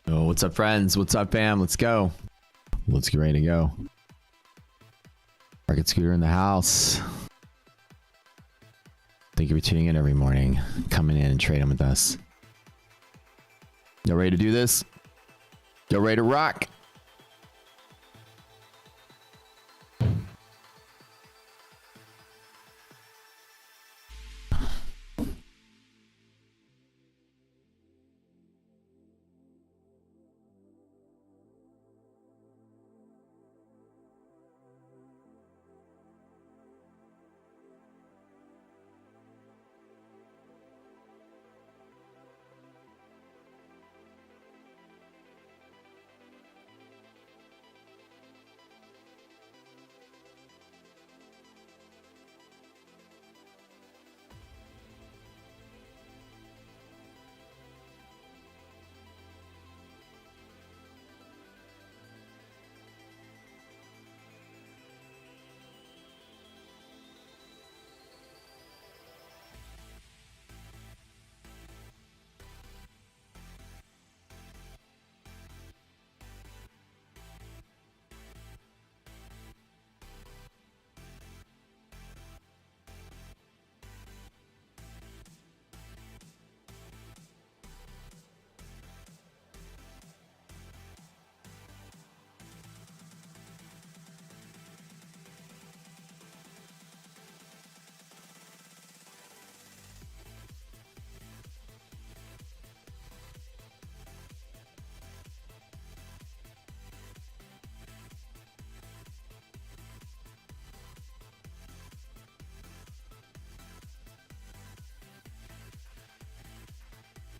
Oh, what's up, friends? What's up, fam? Let's go. Let's get ready to go. Market Scooter in the house. Thank you for tuning in every morning, coming in and trading with us. Y'all ready to do this? Y'all ready to rock?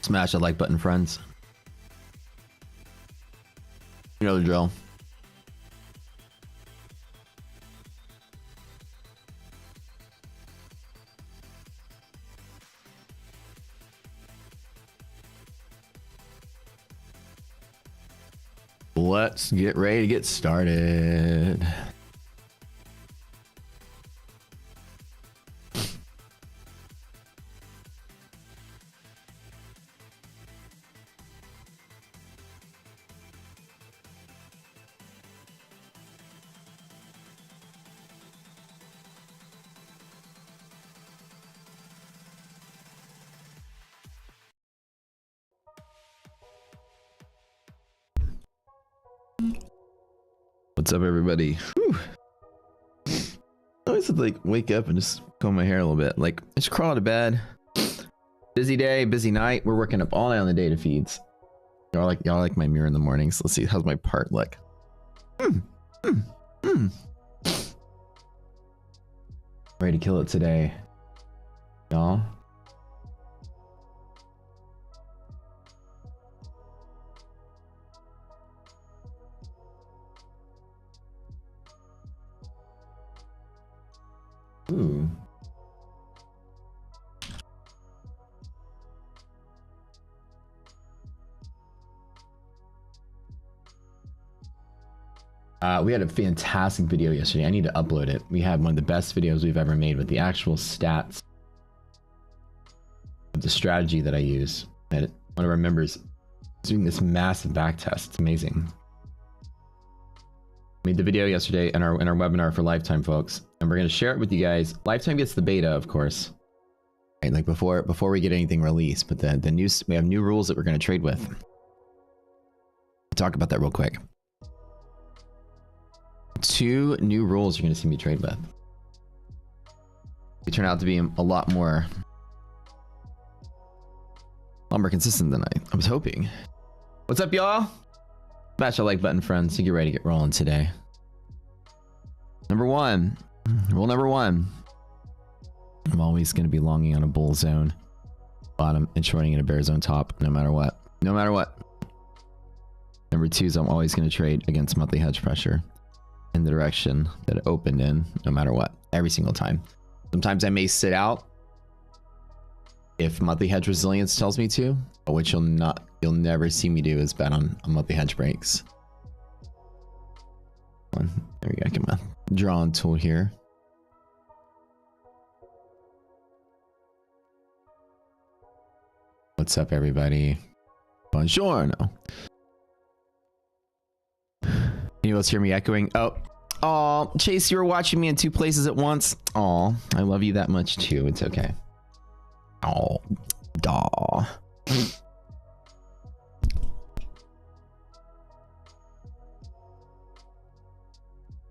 Smash that like button, friends. You know the drill. Let's get ready to get started. What's up, everybody? Whew. I always have to like wake up and just comb my hair a little bit. Like, just crawl out of bed. Busy day, busy night. We're working up all night on the data feeds. Y'all like my mirror in the mornings. Let's see, how's my part look? Ready to kill it today, y'all. Ooh. We had a fantastic video yesterday. I need to upload it. We had one of the best videos we've ever made with the actual stats of the strategy that I use. And one of our members is doing this massive back test. It's amazing. Made the video yesterday in our webinar for Lifetime, folks, and we're going to share it with you guys. Lifetime gets the beta, of course, right? Like before we get anything released. But the new, we have new rules that we're going to trade with. Talk about that real quick. 2 new rules you're going to see me trade with. They turn out to be a lot more consistent than I was hoping. What's up, y'all? Smash that like button, friends, to get ready to get rolling today. Rule number one. I'm always going to be longing on a bull zone bottom and shorting in a bear zone top, no matter what. No matter what. Number 2 is I'm always going to trade against monthly hedge pressure in the direction that it opened in, no matter what, every single time. Sometimes I may sit out if monthly hedge resilience tells me to, but what you'll never see me do is bet on monthly hedge breaks. There we go. Get my drawing tool here. What's up, everybody? Buongiorno. Can you both hear me echoing? Oh, Chase, you were watching me in 2 places at once. Oh, I love you that much too. It's okay. Oh, daw.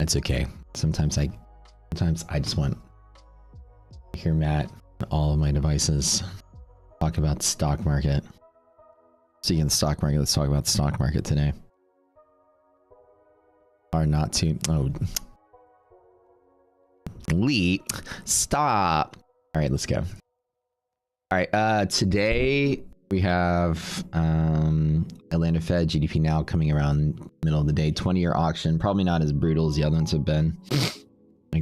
It's okay. Sometimes I just want to hear Matt, all of my devices, talk about the stock market. Speaking of the stock market, let's talk about the stock market today. Or not to. Oh. Lee, stop. All right, let's go. All right, today we have Atlanta Fed GDP now coming around middle of the day. 20-year auction, probably not as brutal as the other ones have been.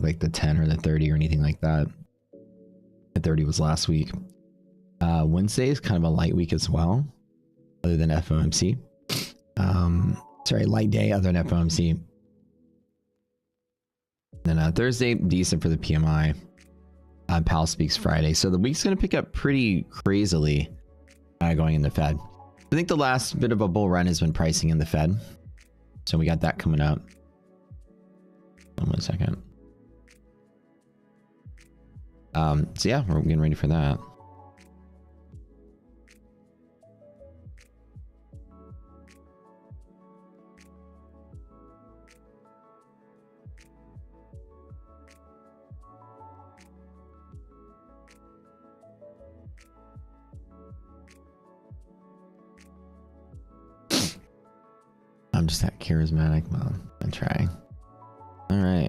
like the 10 or the 30 or anything like that. The 30 was last week. Wednesday is kind of a light week as well, other than FOMC. Sorry, light day other than FOMC. Then Thursday, decent for the PMI. Powell speaks Friday. So the week's going to pick up pretty crazily going in the Fed. I think the last bit of a bull run has been pricing in the Fed. So we got that coming up. 1 second. So yeah, we're getting ready for that. I'm just that charismatic. Well, I'm trying. All right.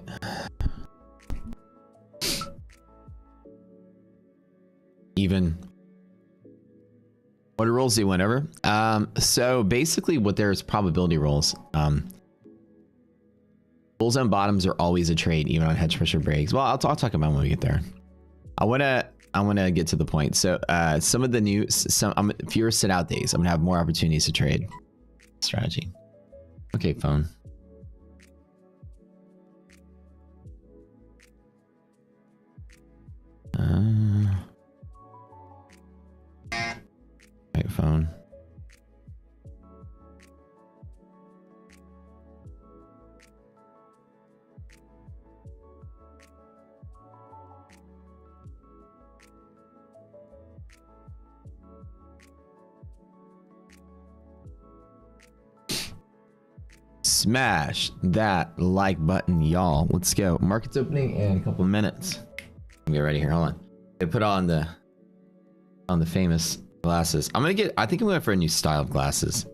Even. What rules do you whenever? So basically what there's probability rules. Bulls and bottoms are always a trade, even on hedge pressure breaks. Well, I'll talk about when we get there. I wanna get to the point. So some of the new, fewer sit out days. I'm gonna have more opportunities to trade. Strategy. Okay, phone. Right, phone. Smash that like button, y'all. Let's go. Market's opening in a couple of minutes. Get ready here. Hold on. I put on the famous glasses. I think I'm going for a new style of glasses.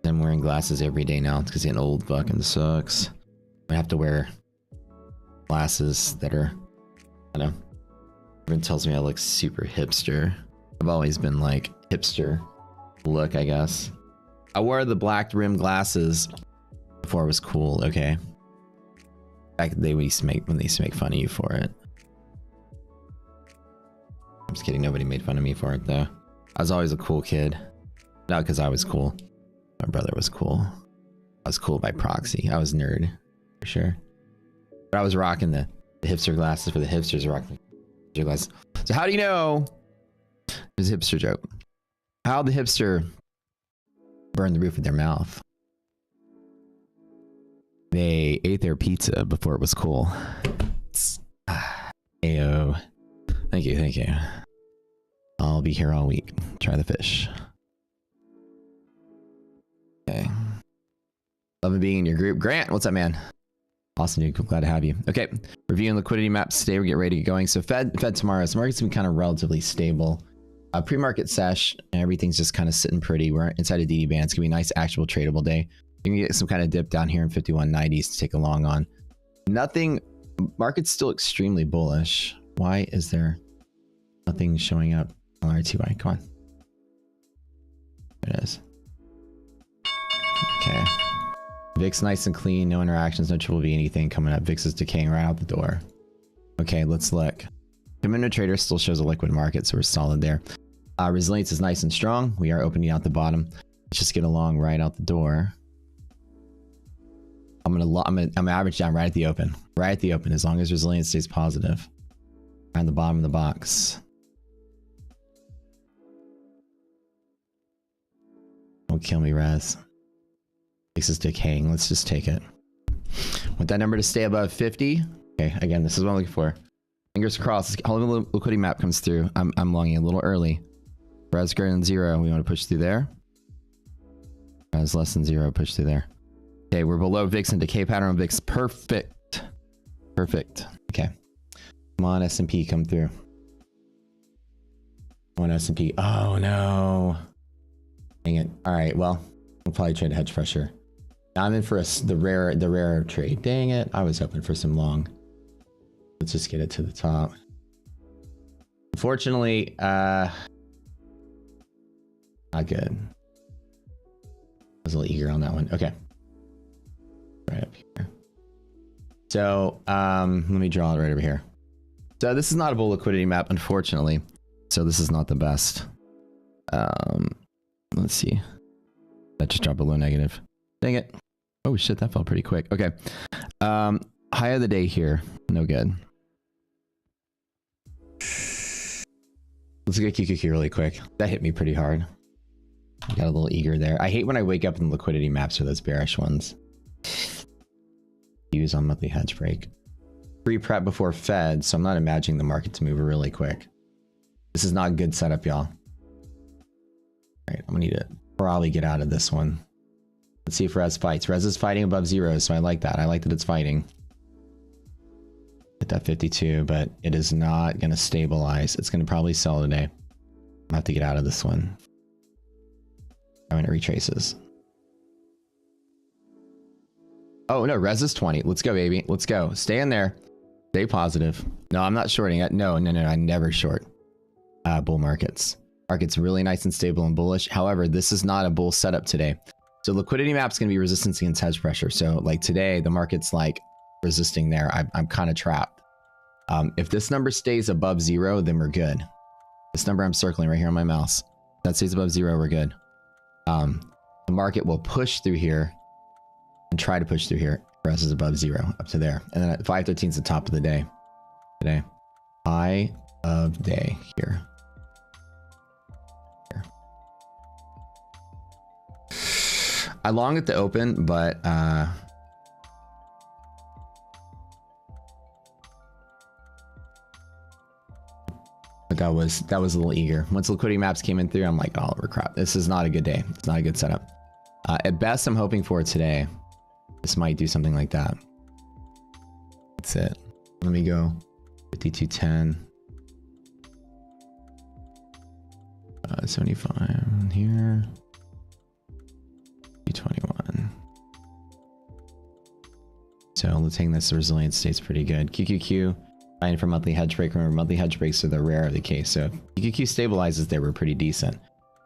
I'm wearing glasses every day now. It's because an old fucking sucks. I have to wear glasses that are, I don't know. Everyone tells me I look super hipster. I've always been like hipster look, I guess. I wore the black rim glasses before it was cool. Okay. Back in the day when they used to make fun of you for it. I'm just kidding. Nobody made fun of me for it though. I was always a cool kid. Not because I was cool. My brother was cool. I was cool by proxy. I was nerd for sure. But I was rocking the hipster glasses for the hipsters rocking the hipster glasses. So how do you know? There's a hipster joke. How the hipster burned the roof of their mouth. They ate their pizza before it was cool. Ayo. Thank you, thank you. I'll be here all week. Try the fish. Okay. Love being in your group. Grant, what's up, man? Awesome, dude. Glad to have you. Okay. Reviewing liquidity maps today. We're getting ready to get going. So Fed tomorrow. So market's been kind of relatively stable. Pre-market sesh, everything's just kind of sitting pretty. We're inside a DD band. It's gonna be a nice, actual tradable day. You can get some kind of dip down here in 5190s to take a long on. Nothing. Market's still extremely bullish. Why is there nothing showing up on RTY? Come on. There it is. Okay. VIX nice and clean. No interactions. No triple V anything coming up. VIX is decaying right out the door. Okay, let's look. Commander Trader still shows a liquid market, so we're solid there. Resilience is nice and strong. We are opening out the bottom. Let's just get along right out the door. I'm gonna average down right at the open. Right at the open, as long as resilience stays positive. Around the bottom of the box. Don't kill me, Raz. VIX is decaying. Let's just take it. Want that number to stay above 50. Okay, again, this is what I'm looking for. Fingers crossed. How long the liquidity map comes through. I'm longing a little early. Res greater than 0. We want to push through there. Res less than 0. Push through there. Okay, we're below VIX and decay pattern on VIX. Perfect. Perfect. Okay. Come on, S&P, come through. Come on, S&P. Oh, no. Dang it. All right, well, we'll probably trade hedge pressure. Now I'm in for the rare trade. Dang it. I was hoping for some long. Let's just get it to the top. Unfortunately, not good. I was a little eager on that one. Okay. Right up here. So, let me draw it right over here. So this is not a bull liquidity map, unfortunately. So this is not the best. Let's see. That just dropped below negative. Dang it. Oh shit, that fell pretty quick. Okay. High of the day here. No good. Let's get QQQ really quick. That hit me pretty hard. I got a little eager there. I hate when I wake up and the liquidity maps are those bearish ones. Use on monthly hedge break. Pre-prep before Fed, so I'm not imagining the market to move really quick. This is not a good setup, y'all. Alright, I'm gonna need to probably get out of this one. Let's see if Res fights. Res is fighting above 0, so I like that. I like that it's fighting. Hit that 52, but it is not gonna stabilize. It's gonna probably sell today. I have to get out of this one. When it retraces. Oh no, Res is 20. Let's go, baby. Let's go. Stay in there. Stay positive. No, I'm not shorting it. No, I never short bull markets. Market's really nice and stable and bullish. However, this is not a bull setup today. So liquidity map's going to be resistance against hedge pressure. So like today, the market's like resisting there. I'm kind of trapped. If this number stays above 0, then we're good. This number I'm circling right here on my mouse. If that stays above 0, we're good. The market will push through here and try to push through here. Price is above 0 up to there. And then at 513 is the top of the day today. High of day here. I long at the open, but that was a little eager. Once liquidity maps came in through, I'm like, oh crap, this is not a good day. It's not a good setup. At best, I'm hoping for today. This might do something like that. That's it. Let me go 5210. 75 here. 221. So let's hang this resilience stays pretty good. QQQ fine for monthly hedge break. Remember, monthly hedge breaks are the rare of the case. So if QQQ stabilizes there, we're pretty decent.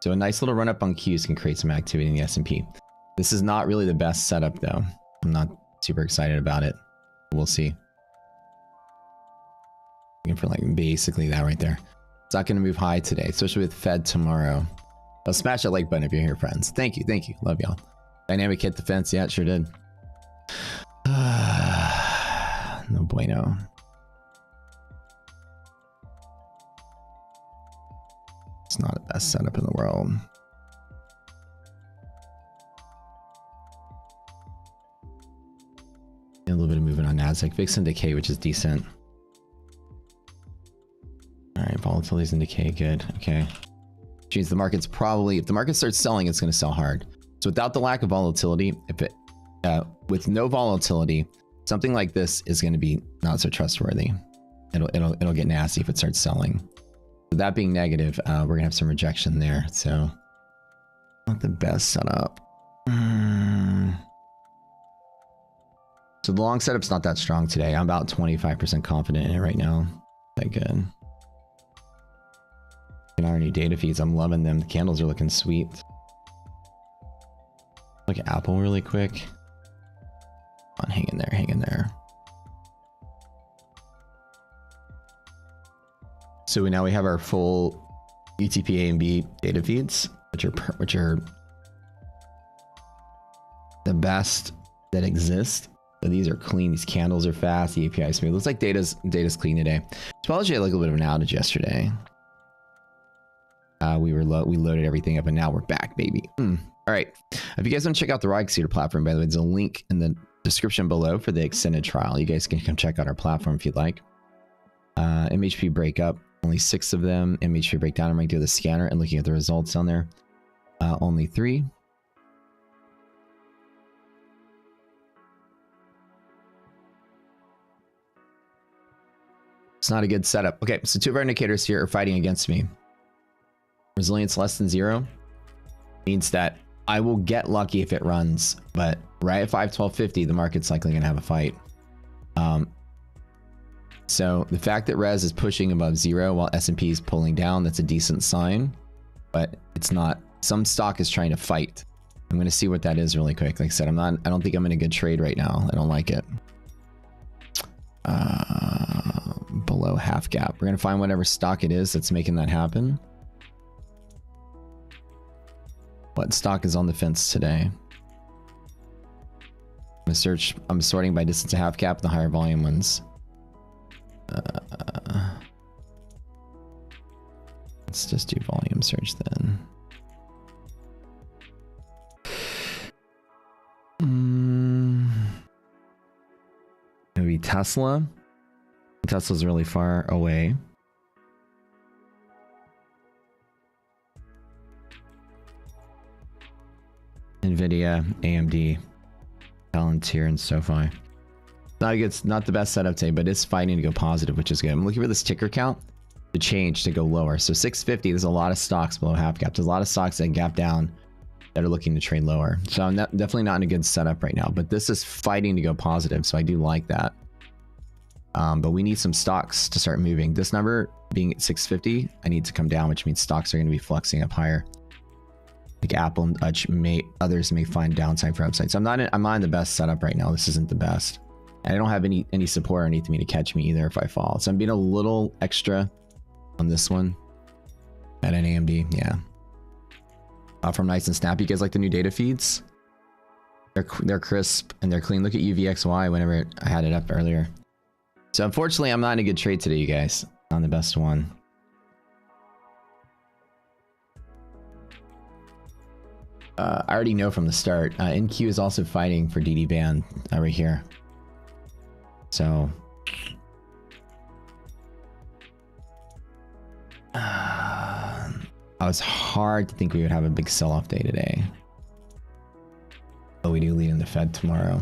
So a nice little run up on Qs can create some activity in the S&P. This is not really the best setup though. I'm not super excited about it. We'll see. Looking for like basically that right there. It's not going to move high today, especially with Fed tomorrow. I'll smash that like button if you're here, friends. Thank you. Thank you. Love y'all. Dynamic hit defense. Yeah, it sure did. No bueno. It's not the best setup in the world. A little bit of movement on NASDAQ. VIX and decay, which is decent. All right, volatility's in decay. Good. Okay. Which means the market's probably, if the market starts selling, it's going to sell hard. So without the lack of volatility, if it, with no volatility, something like this is going to be not so trustworthy. It'll get nasty if it starts selling. So that being negative, we're going to have some rejection there. So not the best setup. So the long setup's not that strong today. I'm about 25% confident in it right now. That good. And our new data feeds, I'm loving them. The candles are looking sweet. Look at Apple really quick. Come on, hang in there, hang in there. So now we have our full UTP A and B data feeds, which are the best that exist. So these are clean. These candles are fast. The API is smooth. Looks like data's clean today. Topology had like a little bit of an outage yesterday. We loaded everything up and now we're back, baby. All right. If you guys want to check out the Rockseater platform, by the way, there's a link in the description below for the extended trial. You guys can come check out our platform if you'd like. MHP breakup, only 6 of them. MHP breakdown, I'm right through the scanner and looking at the results on there. Only 3. It's not a good setup. Okay, so 2 of our indicators here are fighting against me. Resilience less than 0 means that I will get lucky if it runs, but right at 512.50, the market's likely going to have a fight. So the fact that res is pushing above 0 while S&P is pulling down, that's a decent sign, but it's not. Some stock is trying to fight. I'm going to see what that is really quick. Like I said, I don't think I'm in a good trade right now. I don't like it. Below half gap. We're going to find whatever stock it is that's making that happen. What stock is on the fence today? I'm sorting by distance to half gap, the higher volume ones. Let's just do volume search then. Maybe Tesla. Tesla's really far away. Nvidia, AMD, Palantir, and SoFi. Not the best setup today, but it's fighting to go positive, which is good. I'm looking for this ticker count to change to go lower. So 650, there's a lot of stocks below half gap. There's a lot of stocks that gap down that are looking to trade lower. So I'm definitely not in a good setup right now, but this is fighting to go positive. So I do like that. But we need some stocks to start moving. This number being at 650, I need to come down, which means stocks are going to be flexing up higher. Like Apple and others may find downside for upside. So I'm not in the best setup right now. This isn't the best. And I don't have any support or anything to catch me either if I fall. So I'm being a little extra on this one. At an AMD, yeah. From Nice and Snap, you guys like the new data feeds? They're crisp and they're clean. Look at UVXY whenever I had it up earlier. So unfortunately, I'm not in a good trade today, you guys. Not the best one. I already know from the start. NQ is also fighting for DD band right here. So it was hard to think we would have a big sell-off day today. But we do lead in the Fed tomorrow.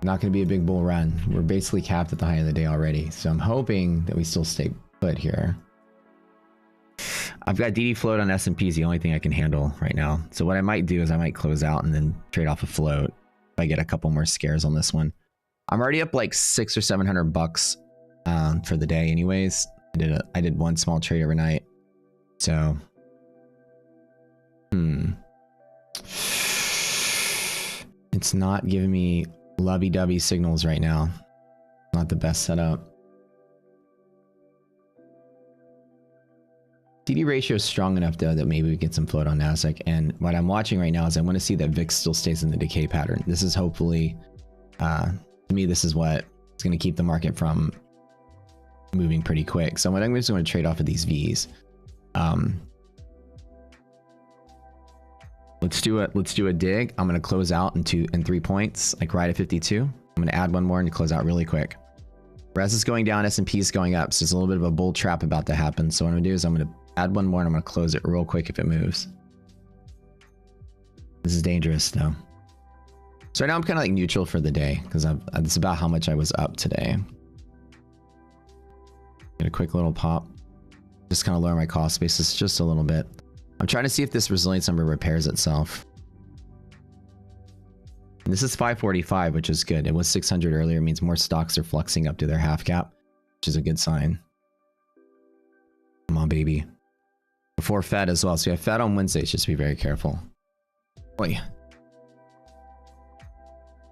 Not going to be a big bull run. We're basically capped at the high of the day already. So I'm hoping that we still stay put here. I've got DD float on S&P is the only thing I can handle right now. So what I might do is I might close out and then trade off a float if I get a couple more scares on this one. I'm already up like $600 or $700 for the day anyways. I did one small trade overnight. So it's not giving me lovey-dovey signals right now. Not the best setup. DD ratio is strong enough though that maybe we get some float on Nasdaq. And what I'm watching right now is I want to see that VIX still stays in the decay pattern. This is hopefully, to me, this is what is going to keep the market from moving pretty quick. So I'm just going to trade off of these V's. Let's do a dig. I'm going to close out in 3 points, like right at 52. I'm going to add one more and close out really quick. Res is going down, S&P is going up, so there's a little bit of a bull trap about to happen. So what I'm going to do is I'm going to add one more and I'm going to close it real quick if it moves. This is dangerous though. So right now I'm kind of like neutral for the day because it's about how much I was up today. Get a quick little pop. Just kind of lower my cost basis just a little bit. I'm trying to see if this resilience number repairs itself. And this is 545, which is good. It was 600 earlier. It means more stocks are flexing up to their half gap, which is a good sign. Come on, baby. Before Fed as well. So we have Fed on Wednesdays. Just be very careful. Boy.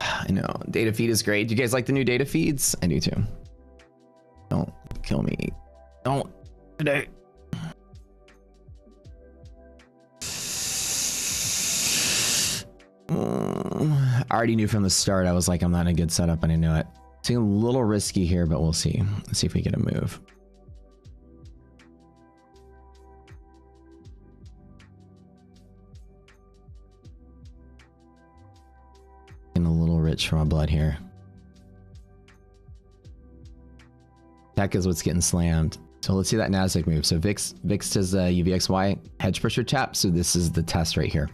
I know. Data feed is great. Do you guys like the new data feeds? I do too. Don't kill me. Don't. Today. I already knew from the start. I was like, I'm not in a good setup, and I knew it. Seeing a little risky here, but we'll see. Let's see if we get a move. looking a little rich for my blood here. Tech is what's getting slammed. So let's see that Nasdaq move. So VIX does UVXY hedge pressure tap. So this is the test right here.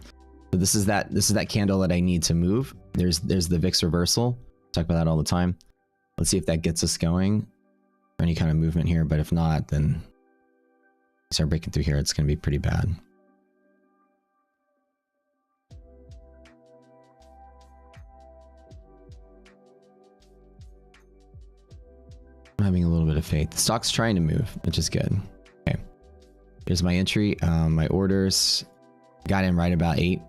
So this is that candle that I need to move. There's the VIX reversal. Talk about that all the time. Let's see if that gets us going or any kind of movement here. But if not, then start breaking through here. It's going to be pretty bad. I'm having a little bit of faith. The stock's trying to move, which is good. Okay. Here's my entry. My orders got in right about 8.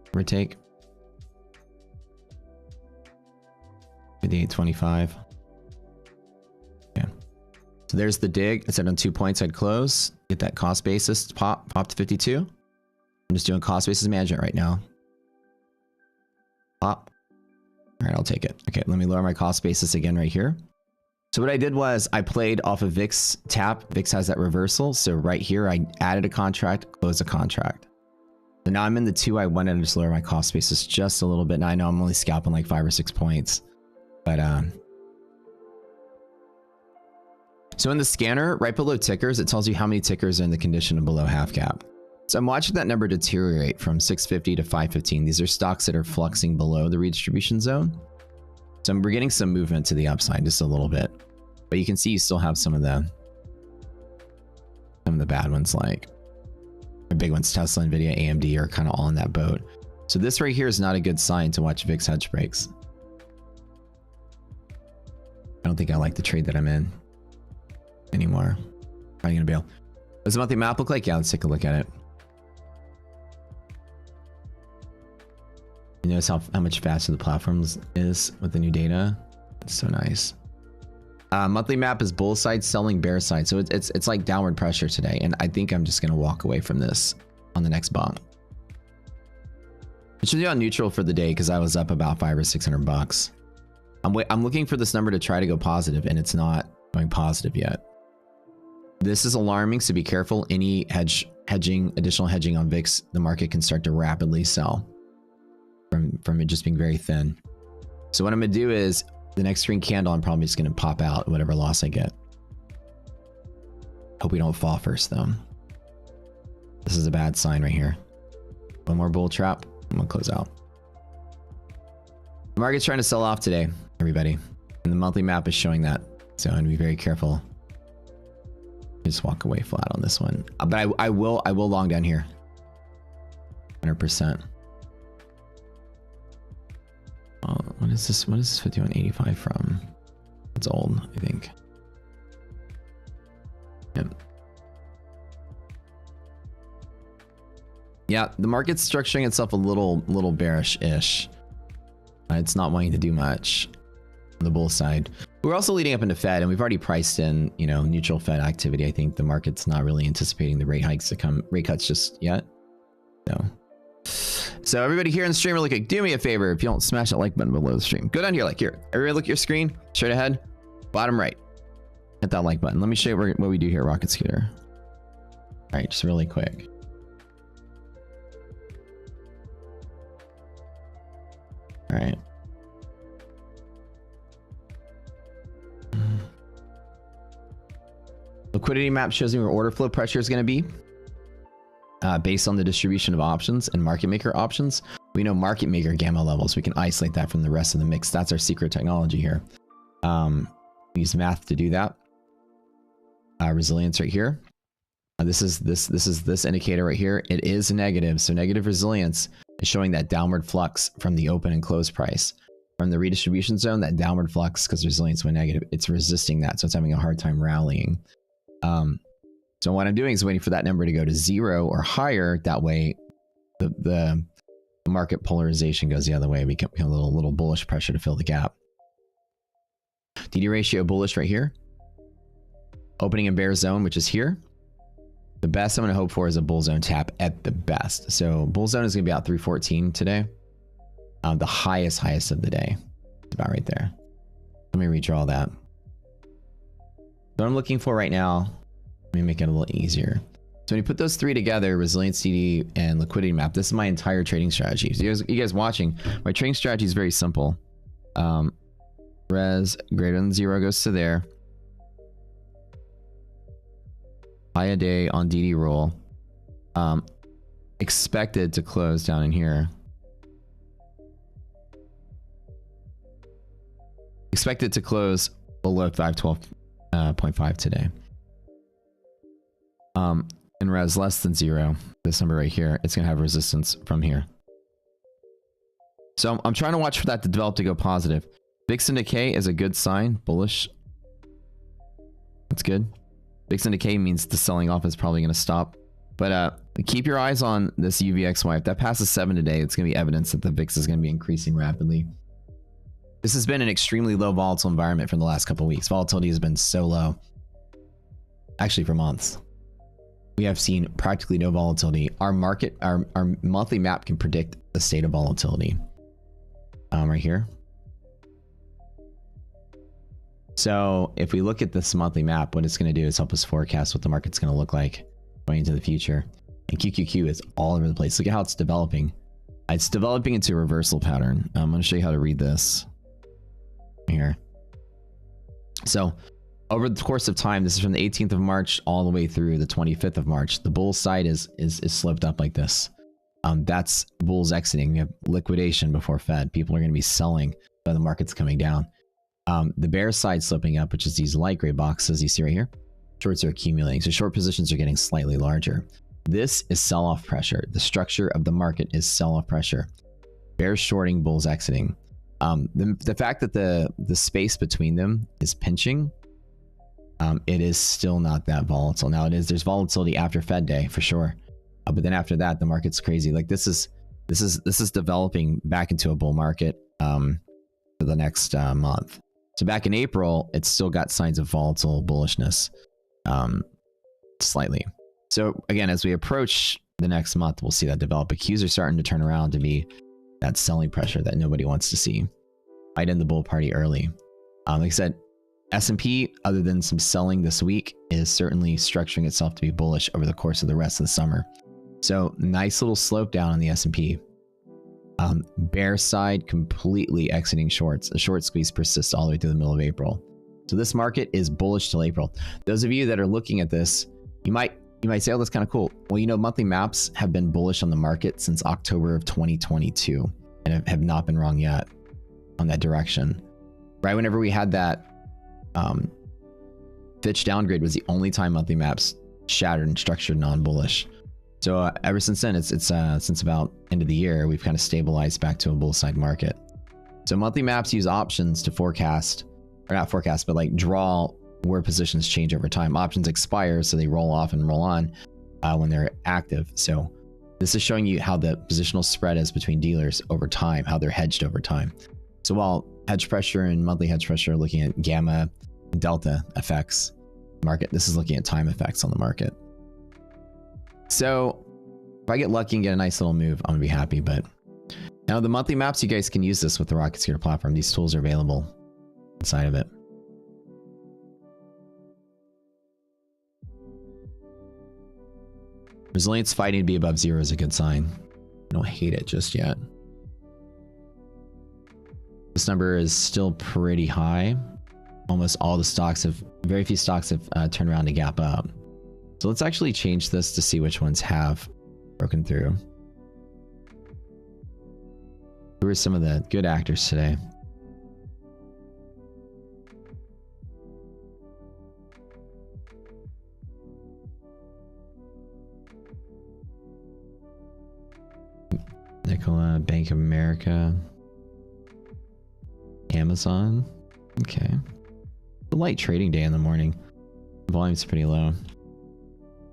Give or take. 58.25. Yeah. So there's the dig. I said on 2 points I'd close. Get that cost basis pop to 52. I'm just doing cost basis management right now. Pop. All right, I'll take it. Okay, let me lower my cost basis again right here. So what I did was I played off of VIX tap. VIX has that reversal. So right here, I added a contract, closed a contract. So now I'm in the 2. I wanted to just lower my cost basis just a little bit. Now I know I'm only scalping like 5 or 6 points. But so in the scanner, right below tickers, it tells you how many tickers are in the condition of below half cap. So I'm watching that number deteriorate from 650 to 515. These are stocks that are fluxing below the redistribution zone. So we're getting some movement to the upside, just a little bit. But you can see you still have some of the bad ones, like the big ones, Tesla, Nvidia, AMD are kind of all in that boat. So this right here is not a good sign to watch VIX hedge breaks. I don't think I like the trade that I'm in anymore. Probably gonna bail. Does the monthly map look like? Yeah, let's take a look at it. You notice how much faster the platforms is with the new data. It's so nice. Monthly map is bull side selling bear side, so it's like downward pressure today, and I think I'm just gonna walk away from this on the next bump. It should be on neutral for the day because I was up about $500 or $600. I'm looking for this number to try to go positive, and it's not going positive yet. This is alarming, so be careful. Any additional hedging on VIX, the market can start to rapidly sell from it just being very thin. So what I'm gonna do is the next green candle, I'm probably just gonna pop out whatever loss I get. Hope we don't fall first though. This is a bad sign right here. One more bull trap. I'm gonna close out. The market's trying to sell off today, everybody, and the monthly map is showing that. So I'm gonna be very careful. Just walk away flat on this one, but I will long down here. 100%. What is this? What is this 51.85 from? It's old, I think. Yep. Yeah, the market's structuring itself a little bearish-ish. It's not wanting to do much on the bull side. We're also leading up into Fed, and we've already priced in, you know, neutral Fed activity. I think the market's not really anticipating the rate hikes to come, rate cuts just yet. So everybody here in the stream, really quick, do me a favor. If you don't smash that like button below the stream, go down here, like here. Everybody look at your screen, straight ahead, bottom right. Hit that like button. Let me show you what we do here at Rocket Scooter. All right, just really quick. All right. Liquidity map shows me where order flow pressure is going to be based on the distribution of options and market maker options. We know market maker gamma levels. We can isolate that from the rest of the mix. That's our secret technology here. Use math to do that. Resilience right here. This is this indicator right here. It is negative. So negative resilience is showing that downward flux from the open and close price. From the redistribution zone, that downward flux, because resilience went negative, it's resisting that. So it's having a hard time rallying. So what I'm doing is waiting for that number to go to 0 or higher. That way the market polarization goes the other way. We get a little bullish pressure to fill the gap. DD ratio bullish right here. Opening in bear zone, which is here. The best I'm going to hope for is a bull zone tap at the best. So bull zone is going to be out 314 today. The highest of the day. It's about right there. Let me redraw that. What I'm looking for right now, let me make it a little easier. So when you put those three together, resilience CD and liquidity map, this is my entire trading strategy. So you guys watching, my trading strategy is very simple. Res greater than 0 goes to there. High a day on DD roll. Expected to close down in here. Expected to close below 512.5 today. And res less than 0, this number right here, it's going to have resistance from here. So I'm trying to watch for that to develop to go positive. VIX and decay is a good sign, bullish. That's good. VIX and decay means the selling off is probably going to stop. But keep your eyes on this UVXY. If that passes 7 today, it's going to be evidence that the VIX is going to be increasing rapidly. This has been an extremely low volatile environment for the last couple of weeks. Volatility has been so low. Actually, for months. We have seen practically no volatility. Our market, our monthly map can predict the state of volatility. Right here. So if we look at this monthly map, what it's going to do is help us forecast what the market's going to look like going into the future. And QQQ is all over the place. Look at how it's developing. It's developing into a reversal pattern. I'm going to show you how to read this here. So over the course of time, this is from the 18th of March all the way through the 25th of March. The bull side is sloped up like this. That's bulls exiting. We have liquidation before Fed. People are going to be selling, but the market's coming down. The bear side slipping up, which is these light gray boxes you see right here. Shorts are accumulating, so short positions are getting slightly larger. This is sell-off pressure. The structure of the market is sell-off pressure. Bears shorting, bulls exiting. The fact that the space between them is pinching, it is still not that volatile. Now there's volatility after Fed day for sure. But then after that, the market's crazy. Like this is developing back into a bull market for the next month. So back in April, it's still got signs of volatile bullishness, slightly. So again, as we approach the next month, we'll see that develop. But Qs are starting to turn around to be that selling pressure that nobody wants to see. Might end the bull party early. Like I said, S&P, other than some selling this week, is certainly structuring itself to be bullish over the course of the rest of the summer. So nice little slope down on the S&P. Bear side completely exiting shorts. A short squeeze persists all the way through the middle of April. So this market is bullish till April. Those of you that are looking at this, you might say, oh, that's kind of cool. Well, you know, monthly maps have been bullish on the market since October of 2022 and have not been wrong yet on that direction. Right whenever we had that Fitch downgrade was the only time monthly maps shattered and structured non-bullish. So ever since then, it's since about end of the year, we've kind of stabilized back to a bull side market. So monthly maps use options to forecast, or not forecast, but like draw where positions change over time. Options expire, so they roll off and roll on when they're active. So this is showing you how the positional spread is between dealers over time, how they're hedged over time. So while hedge pressure and monthly hedge pressure are looking at gamma and delta effects market, this is looking at time effects on the market. So if I get lucky and get a nice little move, I'm gonna be happy. But now the monthly maps, you guys can use this with the Rocket Scooter platform. These tools are available inside of it. Resilience fighting to be above 0 is a good sign. I don't hate it just yet. This number is still pretty high. Almost all the stocks have, very few stocks have turned around to gap up. So let's actually change this to see which ones have broken through. Who are some of the good actors today? Nikola, Bank of America, Amazon. Okay. A light trading day in the morning. Volume's pretty low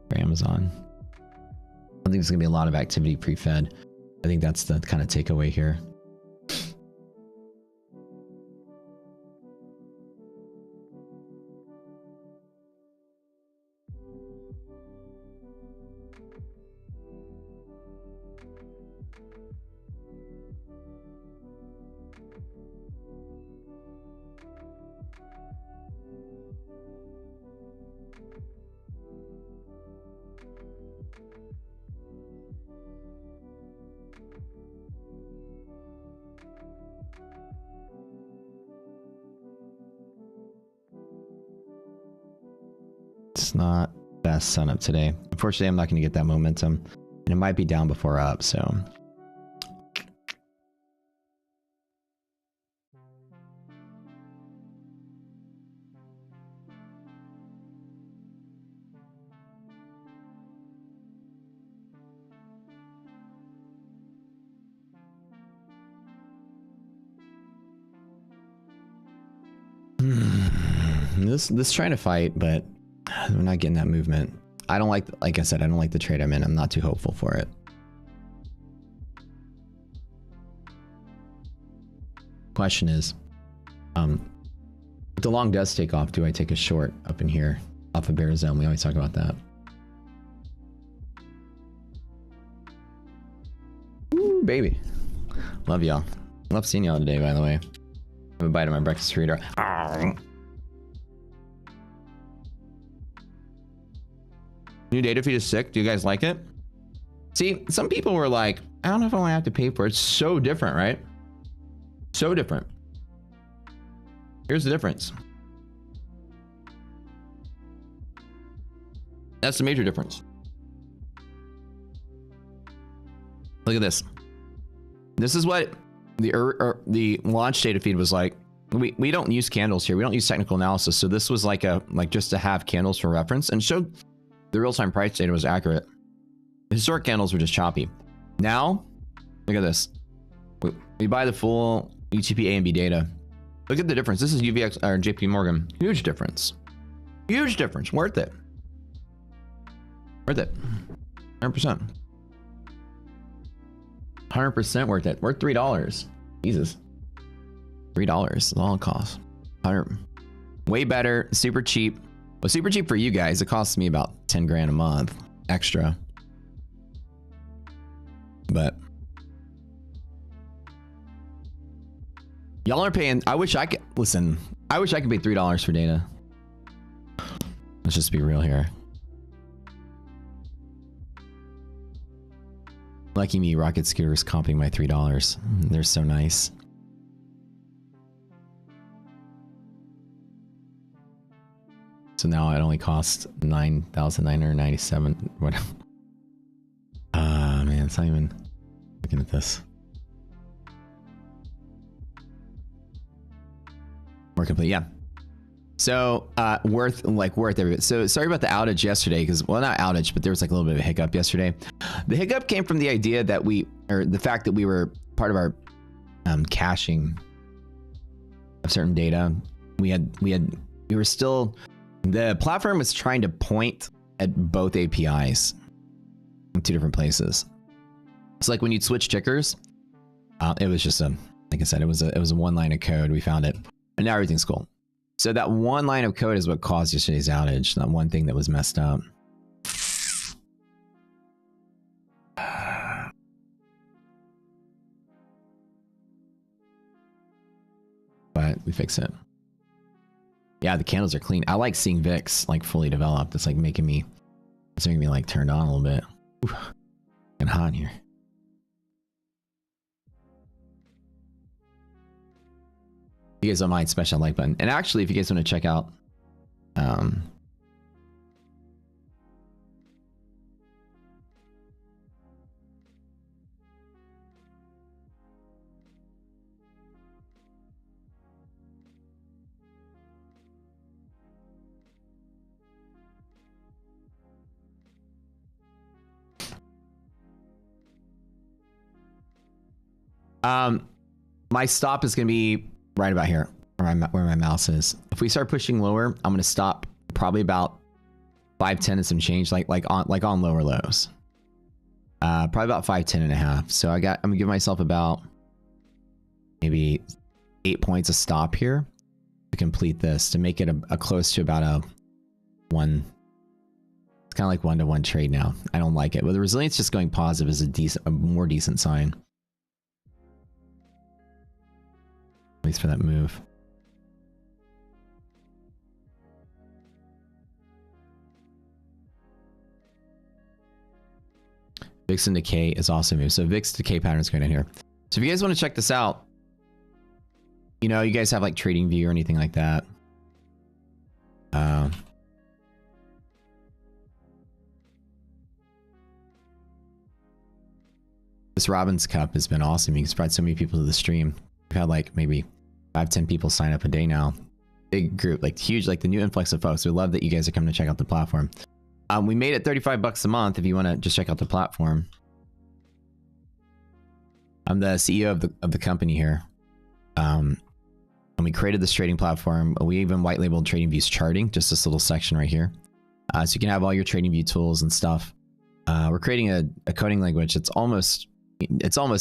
for Amazon. I think there's going to be a lot of activity pre-Fed. I think that's the kind of takeaway here. Just not best setup today. Unfortunately, I'm not going to get that momentum. And it might be down before up, so... This trying to fight, but we're not getting that movement. I don't like I said, I don't like the trade I'm in. I'm not too hopeful for it. Question is, if the long does take off, do I take a short up in here off of bear zone? We always talk about that. Ooh, baby. Love y'all. Love seeing y'all today, by the way. Have a bite of my breakfast burrito. New data feed is sick. Do you guys like it? See, some people were like, I don't know if I want to have to pay for it. It's so different, right? So different. Here's the difference. That's the major difference. Look at this. This is what the launch data feed was like. We don't use candles here. We don't use technical analysis. So this was like just to have candles for reference, and showed the real-time price data was accurate. The historic candles were just choppy. Now, look at this. We buy the full UTP A and B data. Look at the difference. This is UVX or JP Morgan. Huge difference. Huge difference. Worth it. Worth it. 100%. 100% worth it. Worth $3. Jesus. $3 is all it costs. 100. Way better. Super cheap. Well, super cheap for you guys. It costs me about 10 grand a month extra. But y'all are paying. I wish I could listen. I wish I could pay $3 for data. Let's just be real here. Lucky me, Rocket Scooter's comping my $3. They're so nice. So now it only costs $9,997. What? Ah, man, it's not even looking at this. More complete, yeah. So worth every bit. So sorry about the outage yesterday, because well, not outage, but there was like a little bit of a hiccup yesterday. The hiccup came from the idea that the fact that we were part of our caching of certain data. We were still. The platform was trying to point at both APIs in two different places. So like when you'd switch tickers, it was just like I said, it was a one line of code. We found it, and now everything's cool. So that one line of code is what caused yesterday's outage. That one thing that was messed up. But we fix it. Yeah, the candles are clean. I like seeing VIX like fully developed. It's like making me like turned on a little bit. Ooh, and hot in here. If you guys don't mind, smash that like button. And actually, if you guys want to check out my stop is going to be right about here, where my mouse is. If we start pushing lower, I'm going to stop probably about 510 and some change, like on lower lows. Probably about 510.5. So I'm going to give myself about maybe 8 points of stop here to complete this, to make it a close to about a 1. It's kind of like 1-to-1 trade now. I don't like it. But the resilience just going positive is a more decent sign. At least for that move. VIX and decay is also moved. So VIX decay pattern is going in here. So if you guys want to check this out, you know, you guys have like Trading View or anything like that. This Robbins Cup has been awesome. You can spread so many people to the stream. We've had like maybe 5-10 people sign up a day now. Big group, like huge, like the new influx of folks. We love that you guys are coming to check out the platform. We made it 35 bucks a month if you want to just check out the platform. I'm the CEO of the company here. And we created this trading platform. We even white labeled TradingView's charting, just this little section right here. So you can have all your TradingView tools and stuff. We're creating a coding language. It's almost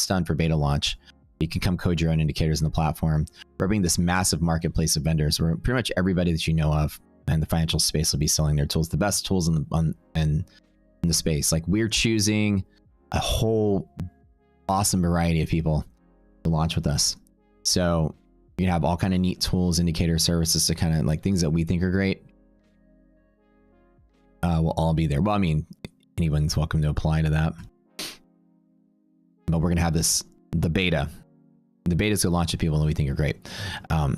done for beta launch. You can come code your own indicators in the platform. We're bringing this massive marketplace of vendors where pretty much everybody that you know of in the financial space will be selling their tools, the best tools in the space. Like, we're choosing a whole awesome variety of people to launch with us. So you have all kind of neat tools, indicator services to kind of like things that we think are great. Will all be there. Well, I mean, anyone's welcome to apply to that. But we're gonna have the beta. The beta is gonna launch with people that we think are great. So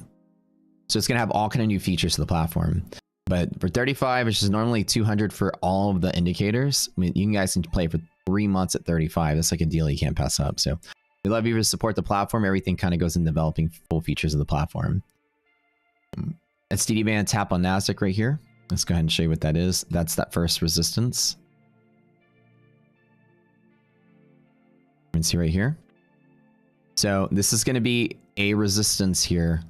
it's gonna have all kind of new features to the platform. But for 35, which is normally 200 for all of the indicators, I mean, you guys can play for 3 months at 35. That's like a deal you can't pass up. So we love you to support the platform. Everything kind of goes in developing full features of the platform. STD band, tap on NASDAQ right here. Let's go ahead and show you what that is. That's that first resistance. You can see right here. So this is going to be a resistance here.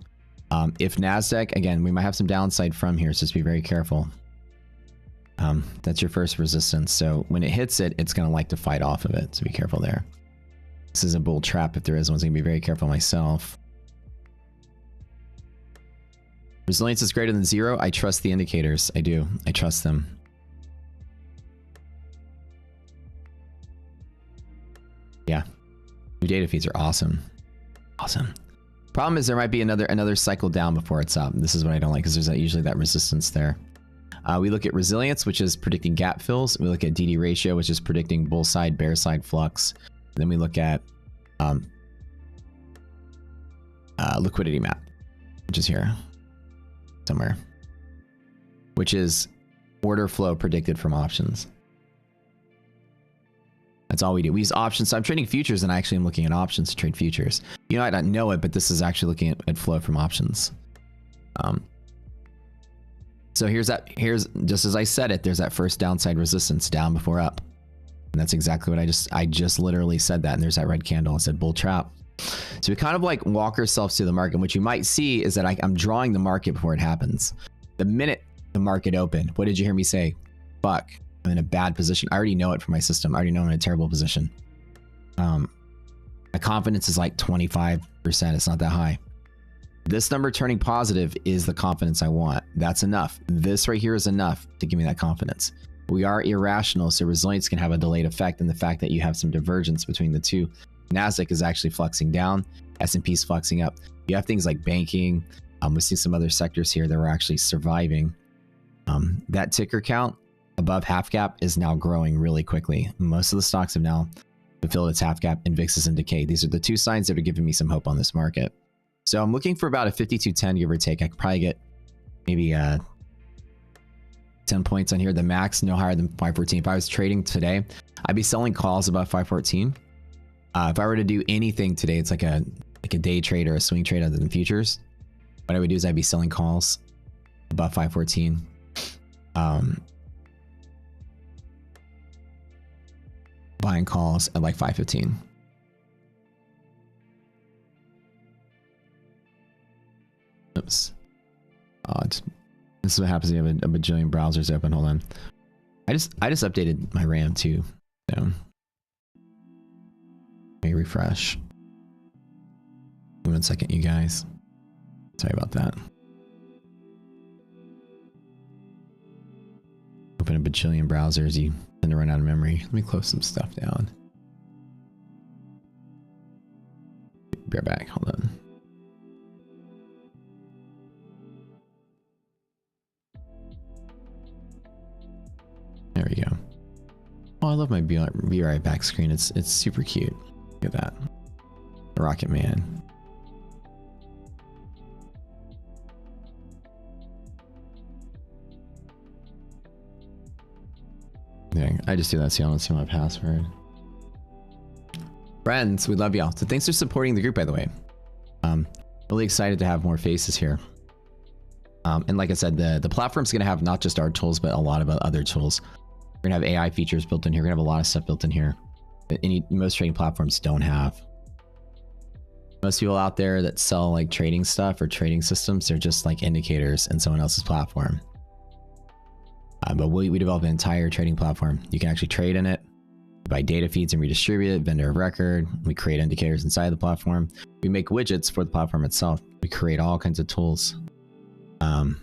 If NASDAQ, again, we might have some downside from here, so just be very careful. That's your first resistance. So when it hits it, it's going to like to fight off of it. So be careful there. This is a bull trap if there is one. So I'm going to be very careful myself. Resilience is greater than 0. I trust the indicators. I do. I trust them. Yeah. New data feeds are awesome. Awesome. Problem is there might be another cycle down before it's up. This is what I don't like, because there's usually that resistance there. We look at resilience, which is predicting gap fills. We look at DD ratio, which is predicting bull side, bear side flux. And then we look at liquidity map, which is here somewhere, which is order flow predicted from options. That's all we do. We use options. So I'm trading futures, and I actually am looking at options to trade futures. You might not know it, but this is actually looking at flow from options. So here's just as I said it, there's that first downside resistance down before up. And that's exactly what I just literally said that. And there's that red candle. I said bull trap. So we kind of like walk ourselves to the market. What you might see is that I'm drawing the market before it happens. The minute the market opened, what did you hear me say? Fuck, I'm in a bad position. I already know it from my system. I already know I'm in a terrible position. My confidence is like 25%. It's not that high. This number turning positive is the confidence I want. That's enough. This right here is enough to give me that confidence. We are irrational, so resilience can have a delayed effect in the fact that you have some divergence between the two. NASDAQ is actually fluxing down. S&P is fluxing up. You have things like banking. We see some other sectors here that were actually surviving. That ticker count above half gap is now growing really quickly. Most of the stocks have now fulfilled its half gap, and VIX is in decay. These are the two signs that are giving me some hope on this market. So I'm looking for about a 52.10, give or take. I could probably get maybe 10 points on here. The max, no higher than 514. If I was trading today, I'd be selling calls above 514. If I were to do anything today, it's like a day trade or a swing trade other than futures. What I would do is I'd be selling calls above 514. Buying calls at like 515. Oops. This is what happens when you have a bajillion browsers open. Hold on. I just updated my RAM too. So let me refresh. 1 second, you guys. Sorry about that. Open a bajillion browsers, you tend to run out of memory. Let me close some stuff down. Be right back. Hold on. There we go. Oh, I love my be right back screen. It's super cute. Look at that. The Rocket Man. Dang, I just do that so I don't see my password. Friends, we love y'all. So thanks for supporting the group, by the way. Really excited to have more faces here. And like I said, the platform's going to have not just our tools, but a lot of other tools. We're going to have AI features built in here. We're going to have a lot of stuff built in here that most trading platforms don't have. Most people out there that sell like trading stuff or trading systems, they're just like indicators in someone else's platform. But we develop an entire trading platform. You can actually trade in it, buy data feeds and redistribute it, vendor of record. We create indicators inside the platform. We make widgets for the platform itself. We create all kinds of tools. We're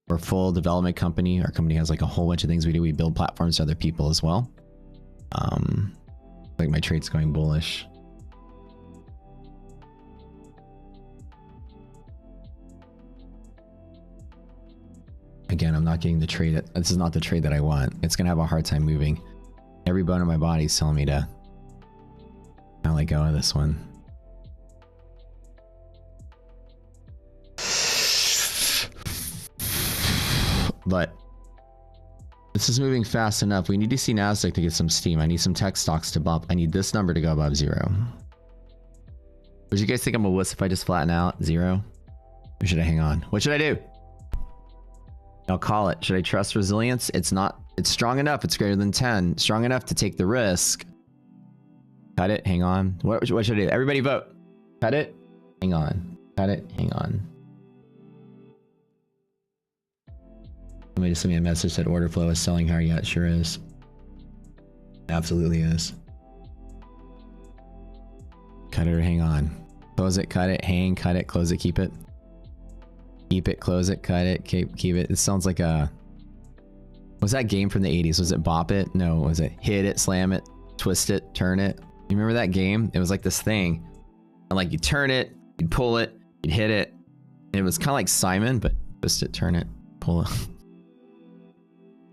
a full development company. Our company has like a whole bunch of things we do. We build platforms to other people as well. Like my trade's going bullish. Again, I'm not getting the trade. This is not the trade that I want. It's going to have a hard time moving. Every bone in my body is telling me to kind of let go of this one. But this is moving fast enough. We need to see NASDAQ to get some steam. I need some tech stocks to bump. I need this number to go above 0. Would you guys think I'm a wuss if I just flatten out 0? Or should I hang on? What should I do? I'll call it. Should I trust resilience? It's not. It's strong enough. It's greater than 10. Strong enough to take the risk. Cut it. Hang on. What should I do? Everybody vote. Cut it. Hang on. Cut it. Hang on. Somebody just sent me a message that order flow is selling higher. Yeah, it sure is. It absolutely is. Cut it or hang on. Close it. Cut it. Hang. Cut it. Close it. Keep it. Keep it, close it, cut it, keep it. It sounds like a... Was that game from the 80s? Was it Bop It? No, was it Hit It, Slam It, Twist It, Turn It? You remember that game? It was like this thing. And like you turn it, you'd pull it, you'd hit it. And it was kind of like Simon, but twist it, turn it, pull it.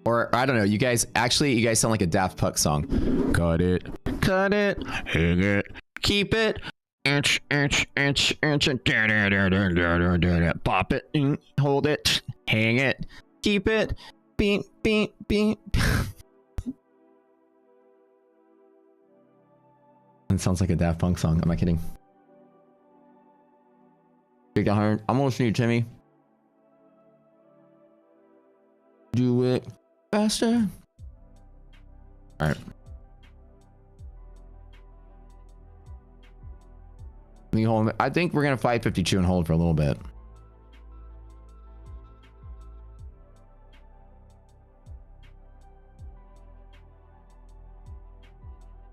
Or I don't know, you guys sound like a Daft Punk song. Cut it, hang it, keep it. Inch, pop it, hold it, hang it, keep it, beep, beep, beep. It sounds like a Daft Punk song. Am I kidding? I'm almost you, Timmy. Do it faster. All right. Hold. I think we're gonna fight 52 and hold for a little bit.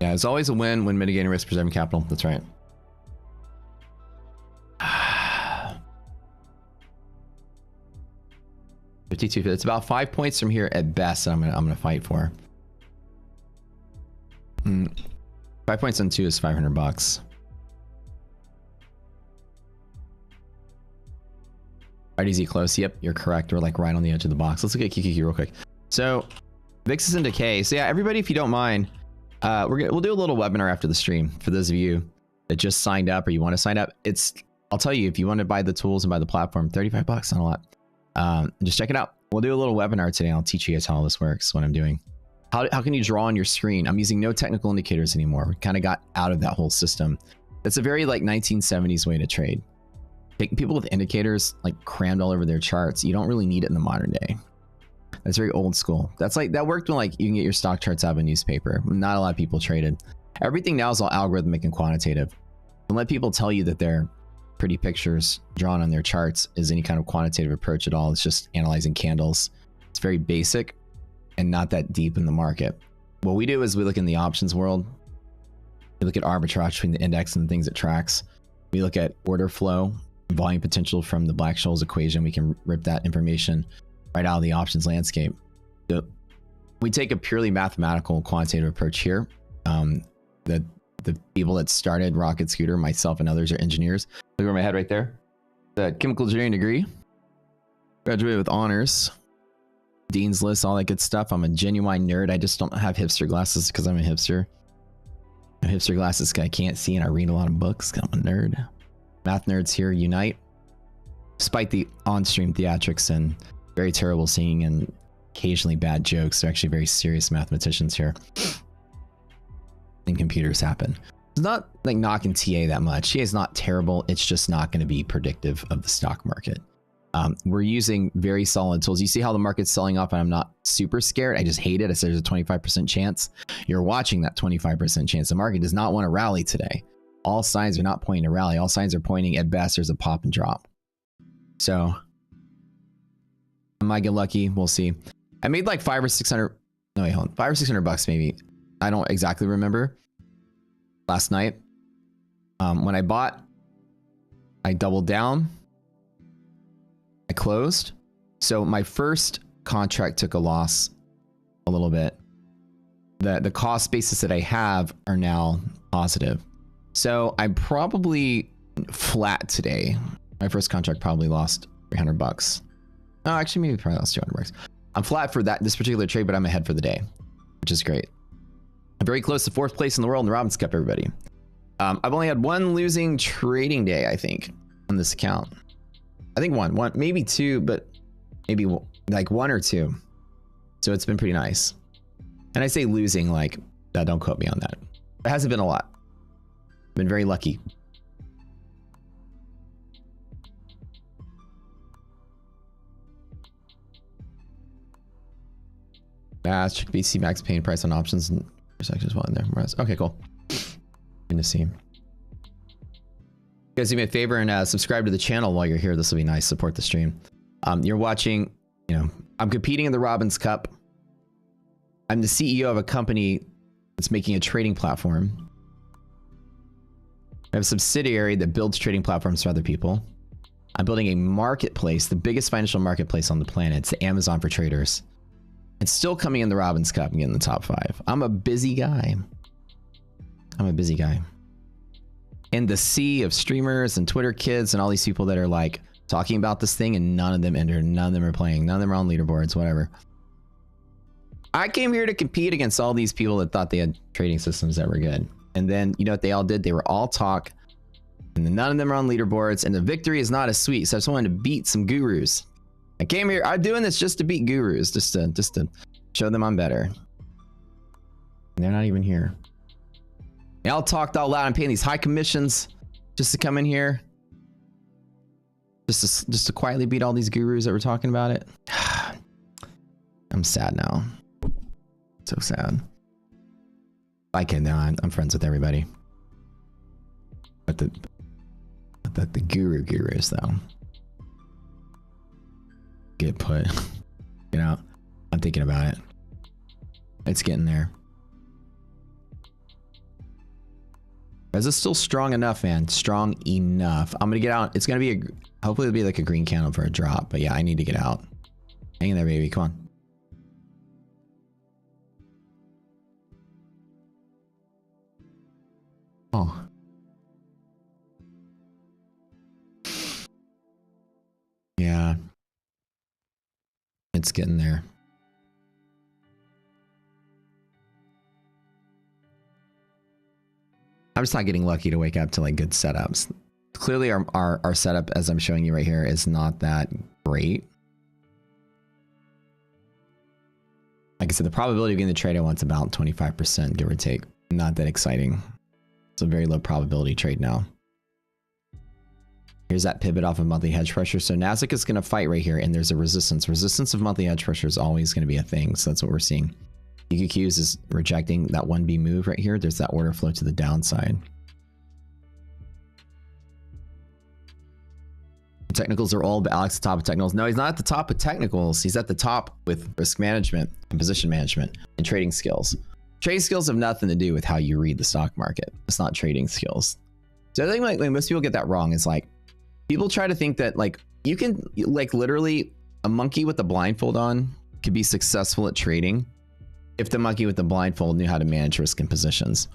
Yeah, it's always a win when mitigating risk, preserving capital. That's right. 52. It's about 5 points from here at best. I'm gonna fight for. 5 points on 2 is $500. RDZ close. Yep, you're correct. We're like right on the edge of the box. Let's look at QQQ real quick. So VIX is in decay. So yeah, everybody, if you don't mind, we'll do a little webinar after the stream for those of you that just signed up or you want to sign up. I'll tell you, if you want to buy the tools and buy the platform, $35, not a lot. Just check it out. We'll do a little webinar today. I'll teach you guys how all this works, what I'm doing. How can you draw on your screen? I'm using no technical indicators anymore. We kind of got out of that whole system. That's a very like 1970s way to trade. Taking people with indicators like crammed all over their charts. You don't really need it in the modern day. That's very old school. That's like, that worked when like you can get your stock charts out of a newspaper. Not a lot of people traded. Everything now is all algorithmic and quantitative. Don't let people tell you that they're pretty pictures drawn on their charts is any kind of quantitative approach at all. It's just analyzing candles. It's very basic and not that deep in the market. What we do is we look in the options world. We look at arbitrage between the index and the things it tracks. We look at order flow, volume potential from the Black-Scholes equation. We can rip that information right out of the options landscape. So we take a purely mathematical quantitative approach here. The people that started Rocket Scooter, myself and others, are engineers. Look over my head right there. The chemical engineering degree. Graduated with honors. Dean's List, all that good stuff. I'm a genuine nerd. I just don't have hipster glasses because I'm a hipster. No hipster glasses because I can't see and I read a lot of books because I'm a nerd. Math nerds here unite. Despite the on-stream theatrics and very terrible singing and occasionally bad jokes, they're actually very serious mathematicians here. And computers happen. It's not like knocking TA that much. TA is not terrible. It's just not going to be predictive of the stock market. We're using very solid tools. You see how the market's selling off and I'm not super scared. I just hate it. I said there's a 25% chance. You're watching that 25% chance. The market does not want to rally today. All signs are not pointing to rally. All signs are pointing at best there's a pop and drop. So I might get lucky. We'll see. I made like 500 or 600. No, wait, hold on. 500 or 600 bucks maybe. I don't exactly remember. Last night, when I bought, I doubled down. I closed. So my first contract took a loss a little bit. The cost basis that I have are now positive. So I'm probably flat today. My first contract probably lost 300 bucks. Oh, actually, maybe probably lost 200 bucks. I'm flat for this particular trade, but I'm ahead for the day, which is great. I'm very close to 4th place in the world in the Robbins Cup, everybody. I've only had one losing trading day, I think, on this account. I think one, maybe two, but maybe like 1 or 2. So it's been pretty nice. And I say losing, like, don't quote me on that. It hasn't been a lot. Been very lucky. Check BC max paying price on options and sections one there. Okay, cool. Good to see. You guys do me a favor and subscribe to the channel while you're here. This will be nice. Support the stream. You're watching, you know, I'm competing in the Robbins Cup. I'm the CEO of a company that's making a trading platform. I have a subsidiary that builds trading platforms for other people. I'm building a marketplace, the biggest financial marketplace on the planet. It's the Amazon for traders. It's still coming in the Robbins Cup and getting the top 5. I'm a busy guy. I'm a busy guy. In the sea of streamers and Twitter kids and all these people that are like talking about this thing and none of them entered, none of them are playing, none of them are on leaderboards, whatever. I came here to compete against all these people that thought they had trading systems that were good. And then, you know what they all did? They were all talk and then none of them are on leaderboards and the victory is not as sweet. So I just wanted to beat some gurus. I came here, I'm doing this just to beat gurus, just to show them I'm better. And they're not even here. They all talked all loud. I'm paying these high commissions just to come in here. Just to quietly beat all these gurus that were talking about it. I'm sad now. So sad. I can now. I'm friends with everybody. But the gurus though. Get put. You know, I'm thinking about it. It's getting there. Is it still strong enough, man? Strong enough. I'm gonna get out. It's gonna be hopefully it'll be like a green candle for a drop. But yeah, I need to get out. Hang in there, baby. Come on. Oh. Yeah. It's getting there. I'm just not getting lucky to wake up to like good setups. Clearly our setup, as I'm showing you right here, is not that great. Like I said, the probability of getting the trade I want's about 25%, give or take. Not that exciting. It's a very low probability trade now. Here's that pivot off of monthly hedge pressure. So Nasdaq is going to fight right here, and there's a resistance. Resistance of monthly hedge pressure is always going to be a thing. So that's what we're seeing. QQQs is rejecting that 1B move right here. There's that order flow to the downside. Technicals are all, but Alex at the top of technicals. No, he's not at the top of technicals. He's at the top with risk management and position management and trading skills. Trading skills have nothing to do with how you read the stock market. It's not trading skills. So I think like most people get that wrong. Is like people try to think that like you can like literally a monkey with a blindfold on could be successful at trading if the monkey with the blindfold knew how to manage risk and positions.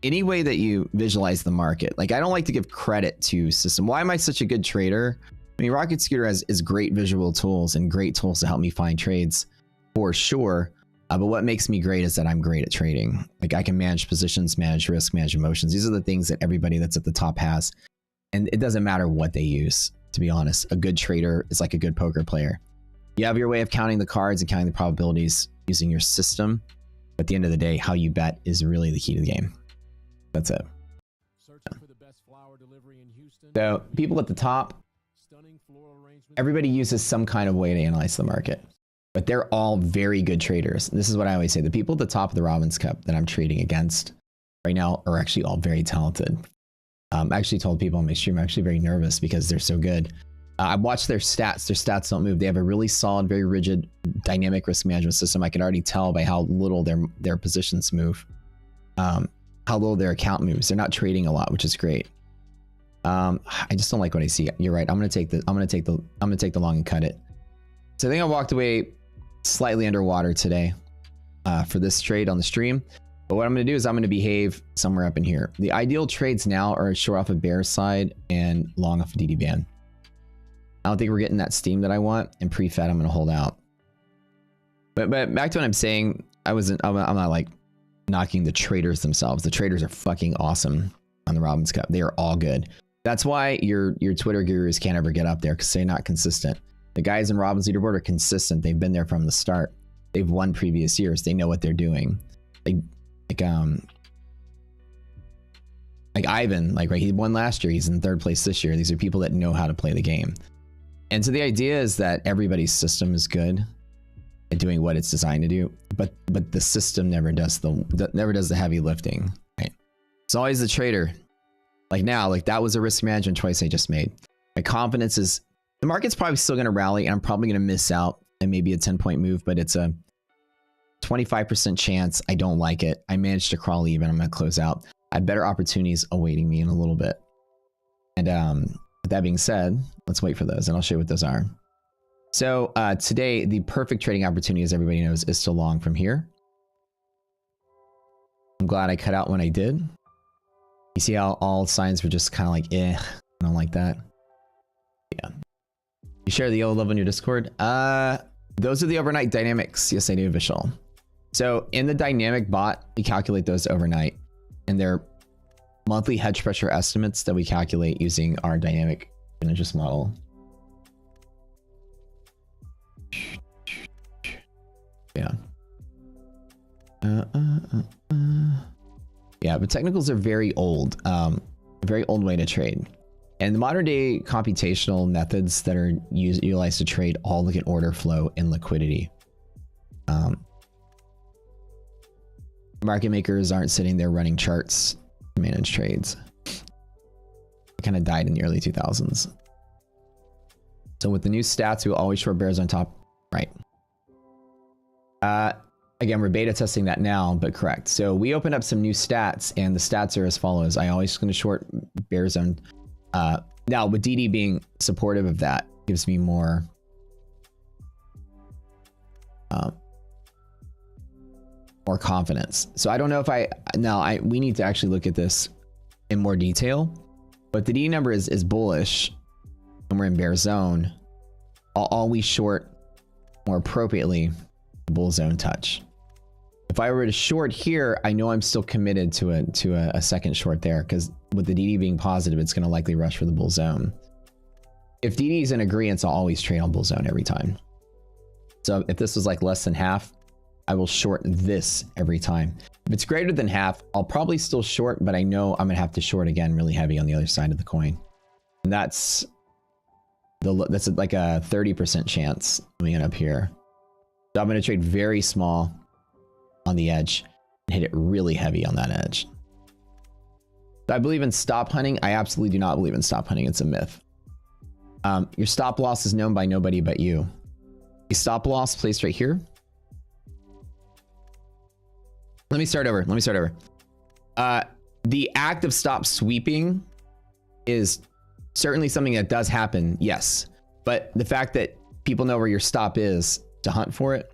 Any way that you visualize the market, like I don't like to give credit to system. Why am I such a good trader? I mean, Rocket Scooter is great visual tools and great tools to help me find trades for sure. But what makes me great is that I'm great at trading. Like I can manage positions, manage risk, manage emotions. These are the things that everybody that's at the top has. And it doesn't matter what they use, to be honest. A good trader is like a good poker player. You have your way of counting the cards and counting the probabilities using your system. At the end of the day, how you bet is really the key to the game. That's it. So people at the top, everybody uses some kind of way to analyze the market, but they're all very good traders. This is what I always say. The people at the top of the Robbins Cup that I'm trading against right now are actually all very talented. I actually told people on my stream, I'm actually very nervous because they're so good. I watched their stats. Their stats don't move. They have a really solid, very rigid dynamic risk management system. I can already tell by how little their positions move, how little their account moves. They're not trading a lot, which is great. I just don't like what I see. You're right. I'm gonna take the long and cut it. So I think I walked away slightly underwater today for this trade on the stream. But what I'm gonna do is I'm gonna behave somewhere up in here. The ideal trades now are short off a bear side and long off a DD band. I don't think we're getting that steam that I want, and pre-fed I'm gonna hold out. But back to what I'm saying, I'm not like knocking the traders themselves. The traders are fucking awesome on the Robbins Cup. They are all good. That's why your Twitter gurus can't ever get up there, because they're not consistent. The guys in Robbins leaderboard are consistent. They've been there from the start. They've won previous years. They know what they're doing. Like Ivan, right, he won last year. He's in third place this year. These are people that know how to play the game. And so the idea is that everybody's system is good at doing what it's designed to do, but the system never does the heavy lifting, right? It's always the trader. Like now, like that was a risk management choice I just made. My confidence is the market's probably still going to rally, and I'm probably going to miss out and maybe a 10-point move, but it's a 25% chance. I don't like it. I managed to crawl even. I'm going to close out. I have better opportunities awaiting me in a little bit. And with that being said, let's wait for those, and I'll show you what those are. So today, the perfect trading opportunity, as everybody knows, is to long from here. I'm glad I cut out when I did. You see how all signs were just kind of like, I don't like that. Yeah. You share the yellow love on your Discord? Those are the overnight dynamics. Yes, I do, Vishal. So in the dynamic bot, we calculate those overnight, and they're monthly hedge pressure estimates that we calculate using our dynamic interest model. Yeah. Yeah, but technicals are very old. Very old way to trade. And the modern day computational methods that are utilized to trade all look at order flow and liquidity. Market makers aren't sitting there running charts to manage trades. It kind of died in the early 2000s. So with the new stats, we will always short bears on top. Right. Again, we're beta testing that now, but correct. So we opened up some new stats, and the stats are as follows. I always going to short bear zone. Now with DD being supportive of that, gives me more more confidence. So I don't know if we need to actually look at this in more detail, but the DD number is bullish and we're in bear zone. I'll always short more appropriately the bull zone touch. If I were to short here, I know I'm still committed to a second short there, because with the DD being positive, it's going to likely rush for the bull zone. If DD is in agreement, I'll always trade on bull zone every time. So if this was like less than half, I will short this every time. If it's greater than half, I'll probably still short, but I know I'm going to have to short again really heavy on the other side of the coin. And that's like a 30% chance coming in up here. So I'm going to trade very small on the edge and hit it really heavy on that edge. Do I believe in stop hunting? I absolutely do not believe in stop hunting. It's a myth. Your stop loss is known by nobody but you. A stop loss placed right here. Let me start over. The act of stop sweeping is certainly something that does happen, yes. But the fact that people know where your stop is to hunt for it,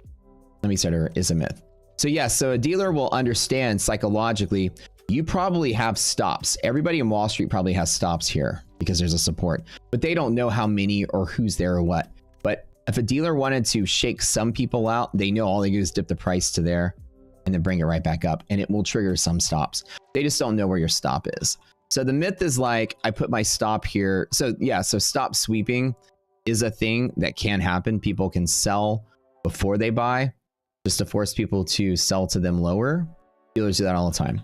let me start over, is a myth. So yes, so a dealer will understand psychologically, you probably have stops. Everybody in Wall Street probably has stops here because there's a support, but they don't know how many or who's there or what. But if a dealer wanted to shake some people out, they know all they do is dip the price to there and then bring it right back up, and it will trigger some stops. They just don't know where your stop is. So the myth is like, I put my stop here. So yeah, so stop sweeping is a thing that can happen. People can sell before they buy just to force people to sell to them lower. Dealers do that all the time.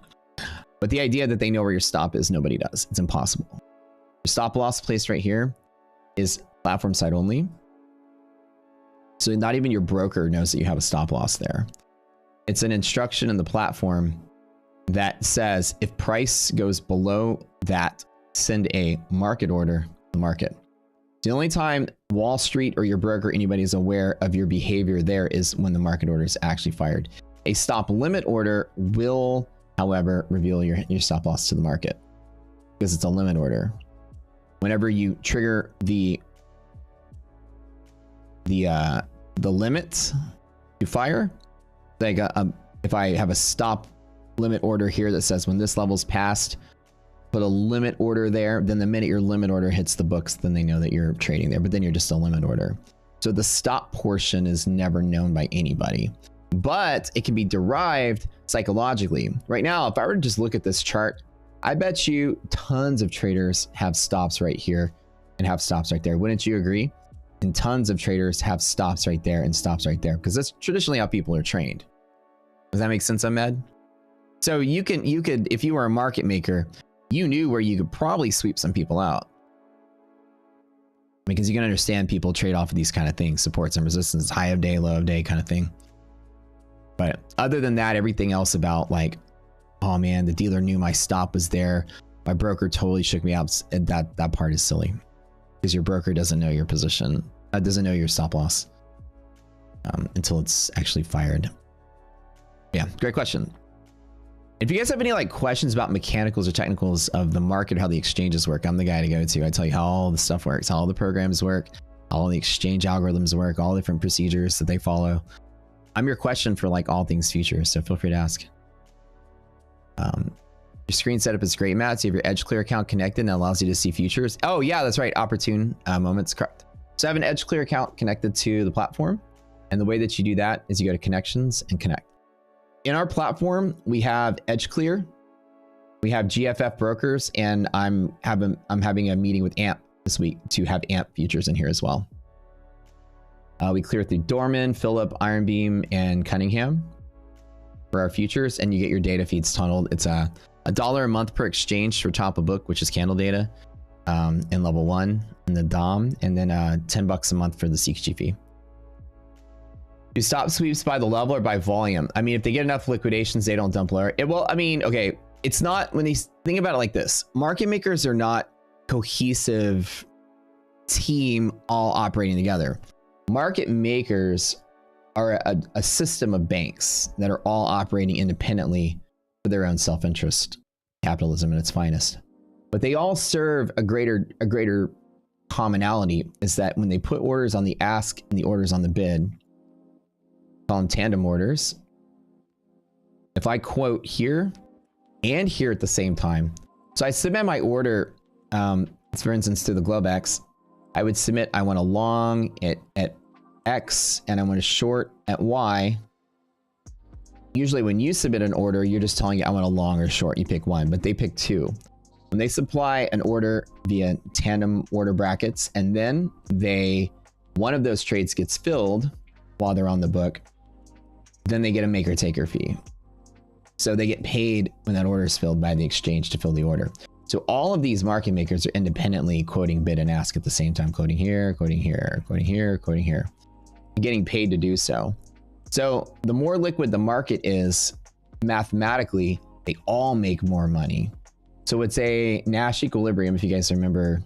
But the idea that they know where your stop is, nobody does. It's impossible. Your stop loss placed right here is platform side only. So not even your broker knows that you have a stop loss there. It's an instruction in the platform that says if price goes below that, send a market order to the market. The only time Wall Street or your broker, anybody is aware of your behavior there is when the market order is actually fired. A stop limit order will, however, reveal your stop loss to the market because it's a limit order. Whenever you trigger the limit to fire, like if I have a stop limit order here that says when this level's passed, put a limit order there, then the minute your limit order hits the books, then they know that you're trading there, but then you're just a limit order. So the stop portion is never known by anybody, but it can be derived psychologically. Right now, if I were to just look at this chart, I bet you tons of traders have stops right here and have stops right there. Wouldn't you agree? And tons of traders have stops right there and stops right there because that's traditionally how people are trained. Does that make sense, Ahmed? So you could, if you were a market maker, you knew where you could probably sweep some people out because you can understand people trade off of these kind of things, supports and resistance, high of day, low of day kind of thing. But other than that, everything else about like, oh man, the dealer knew my stop was there, my broker totally shook me out, that part is silly because your broker doesn't know your position, doesn't know your stop loss until it's actually fired. Yeah, great question. If you guys have any like questions about mechanicals or technicals of the market, how the exchanges work, I'm the guy to go to. I tell you how all the stuff works, how all the programs work, how all the exchange algorithms work, all the different procedures that they follow. I'm your question for like all things futures, so feel free to ask. Your screen setup is great, Matt. So you have your EdgeClear account connected and that allows you to see futures. Oh yeah, that's right. Opportune moments, correct. So I have an EdgeClear account connected to the platform. And the way that you do that is you go to connections and connect. In our platform, we have EdgeClear, we have GFF brokers, and I'm having a meeting with AMP this week to have AMP futures in here as well. We clear through Dorman, Phillip, Iron Beam, and Cunningham for our futures, and you get your data feeds tunneled. It's $1 a month per exchange for top of book, which is candle data, in level 1 in the DOM, and then $10 a month for the CXG fee. Do stop sweeps by the level or by volume? I mean, if they get enough liquidations, they don't dump lower. Well, I mean, okay, it's not, when they think about it like this, market makers are not cohesive team all operating together. Market makers are a system of banks that are all operating independently for their own self-interest, capitalism at its finest. But they all serve a greater commonality, is that when they put orders on the ask and the orders on the bid, call them tandem orders. If I quote here and here at the same time, so I submit my order, for instance, to the Globex, I would submit, I want a long at X and I want a short at Y. Usually when you submit an order, you're just telling it, I want a long or short, you pick one, but they pick two. When they supply an order via tandem order brackets, and then one of those trades gets filled while they're on the book, then they get a maker taker fee. So they get paid when that order is filled by the exchange to fill the order. So all of these market makers are independently quoting bid and ask at the same time, quoting here, quoting here, quoting here, quoting here, and getting paid to do so. So the more liquid the market is, mathematically, they all make more money. So it's a Nash equilibrium, if you guys remember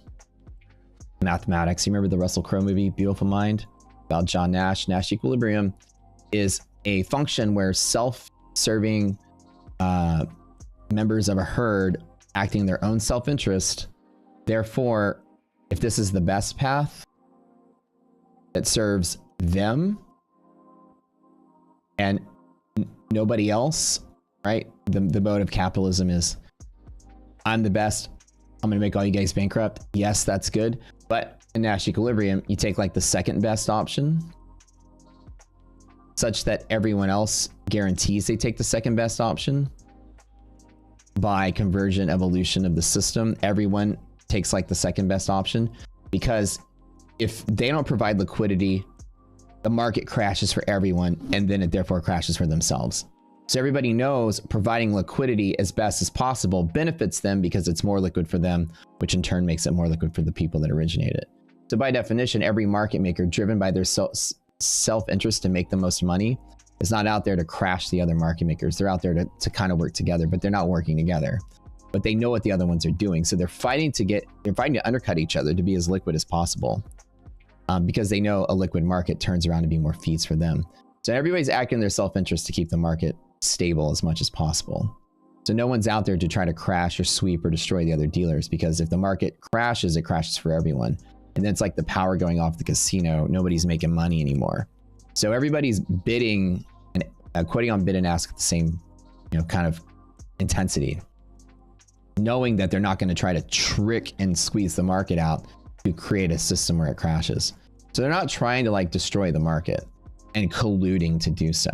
mathematics. You remember the Russell Crowe movie, Beautiful Mind, about John Nash? Nash equilibrium is a function where self-serving members of a herd acting in their own self-interest. Therefore, if this is the best path that serves them and nobody else, right? The mode of capitalism is, I'm the best, I'm gonna make all you guys bankrupt. Yes, that's good. But in Nash equilibrium, you take like the second best option, such that everyone else guarantees they take the second best option. By conversion evolution of the system, everyone takes like the second best option, because if they don't provide liquidity, the market crashes for everyone, and then it therefore crashes for themselves. So everybody knows providing liquidity as best as possible benefits them because it's more liquid for them, which in turn makes it more liquid for the people that originate it. So by definition, every market maker driven by their self-interest to make the most money is not out there to crash the other market makers. They're out there to kind of work together, but they're not working together. But they know what the other ones are doing. So they're fighting to undercut each other to be as liquid as possible because they know a liquid market turns around to be more fees for them. So everybody's acting in their self-interest to keep the market stable as much as possible. So no one's out there to try to crash or sweep or destroy the other dealers, because if the market crashes, it crashes for everyone. And then it's like the power going off the casino. Nobody's making money anymore. So everybody's bidding and quoting on bid and ask at the same, kind of intensity, knowing that they're not going to try to trick and squeeze the market out to create a system where it crashes. So they're not trying to like destroy the market and colluding to do so.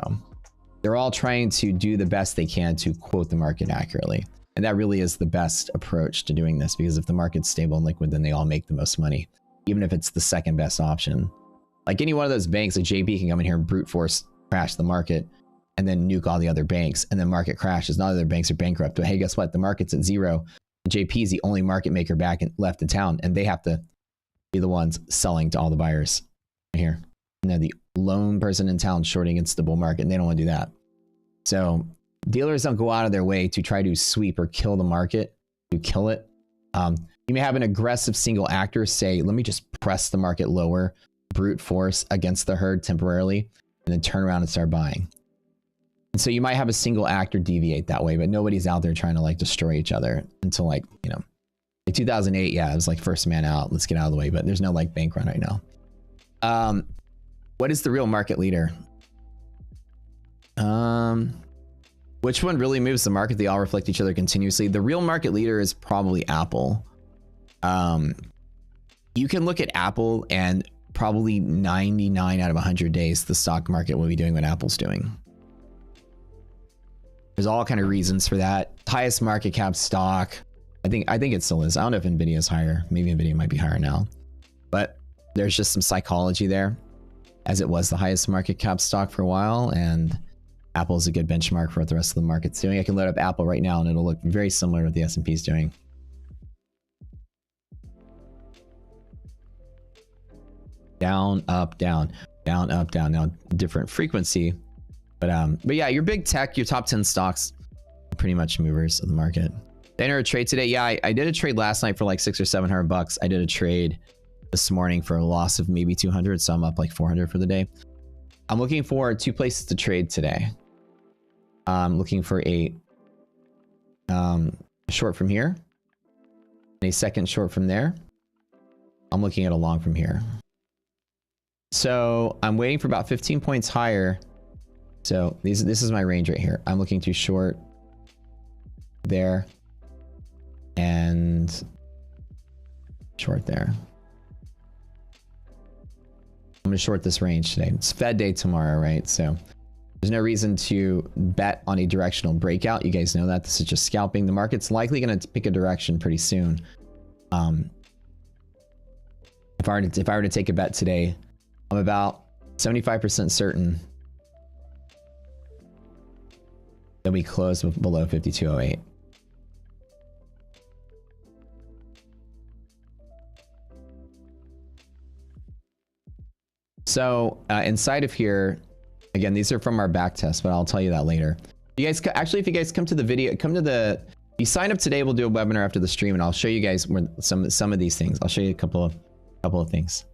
They're all trying to do the best they can to quote the market accurately. And that really is the best approach to doing this, because if the market's stable and liquid, then they all make the most money, even if it's the second best option. Like any one of those banks, like JP can come in here and brute force crash the market and then nuke all the other banks, and then market crashes. None of their banks are bankrupt. But hey, guess what? The market's at zero. JP is the only market maker left in town, and they have to be the ones selling to all the buyers right here. And they're the lone person in town shorting against the bull market, and they don't want to do that. So dealers don't go out of their way to try to sweep or kill the market, to kill it. You may have an aggressive single actor say, let me just press the market lower, brute force against the herd temporarily, and then turn around and start buying. And so you might have a single actor deviate that way, but nobody's out there trying to like destroy each other until like, in 2008, yeah, it was like first man out. Let's get out of the way, but there's no like bank run right now. What is the real market leader? Which one really moves the market? They all reflect each other continuously. The real market leader is probably Apple. You can look at Apple and probably 99 out of 100 days, the stock market will be doing what Apple's doing. There's all kind of reasons for that. Highest market cap stock. I think it still is. I don't know if Nvidia is higher. Maybe Nvidia might be higher now, but there's just some psychology there, as it was the highest market cap stock for a while, and Apple is a good benchmark for what the rest of the market's doing. I can load up Apple right now and it'll look very similar to what the S&P is doing. Down, up, down, down, up, down. Now different frequency, but yeah, your big tech, your top 10 stocks are pretty much movers of the market. They enter a trade today. Yeah, I did a trade last night for like $600 or $700. I did a trade this morning for a loss of maybe 200, so I'm up like 400 for the day. I'm looking for 2 places to trade today. I'm looking for a short from here and a second short from there. I'm looking at a long from here. So I'm waiting for about 15 points higher. So this is my range right here. I'm looking to short there and short there. I'm gonna short this range today. It's Fed day tomorrow, right? So there's no reason to bet on a directional breakout. You guys know that. This is just scalping. The market's likely going to pick a direction pretty soon. If I were to take a bet today, I'm about 75% certain that we close below 5208. So inside of here, again, these are from our back test, but I'll tell you that later. You guys, actually, if you guys come to the video, you sign up today, we'll do a webinar after the stream, and I'll show you guys some of these things. I'll show you a couple of things.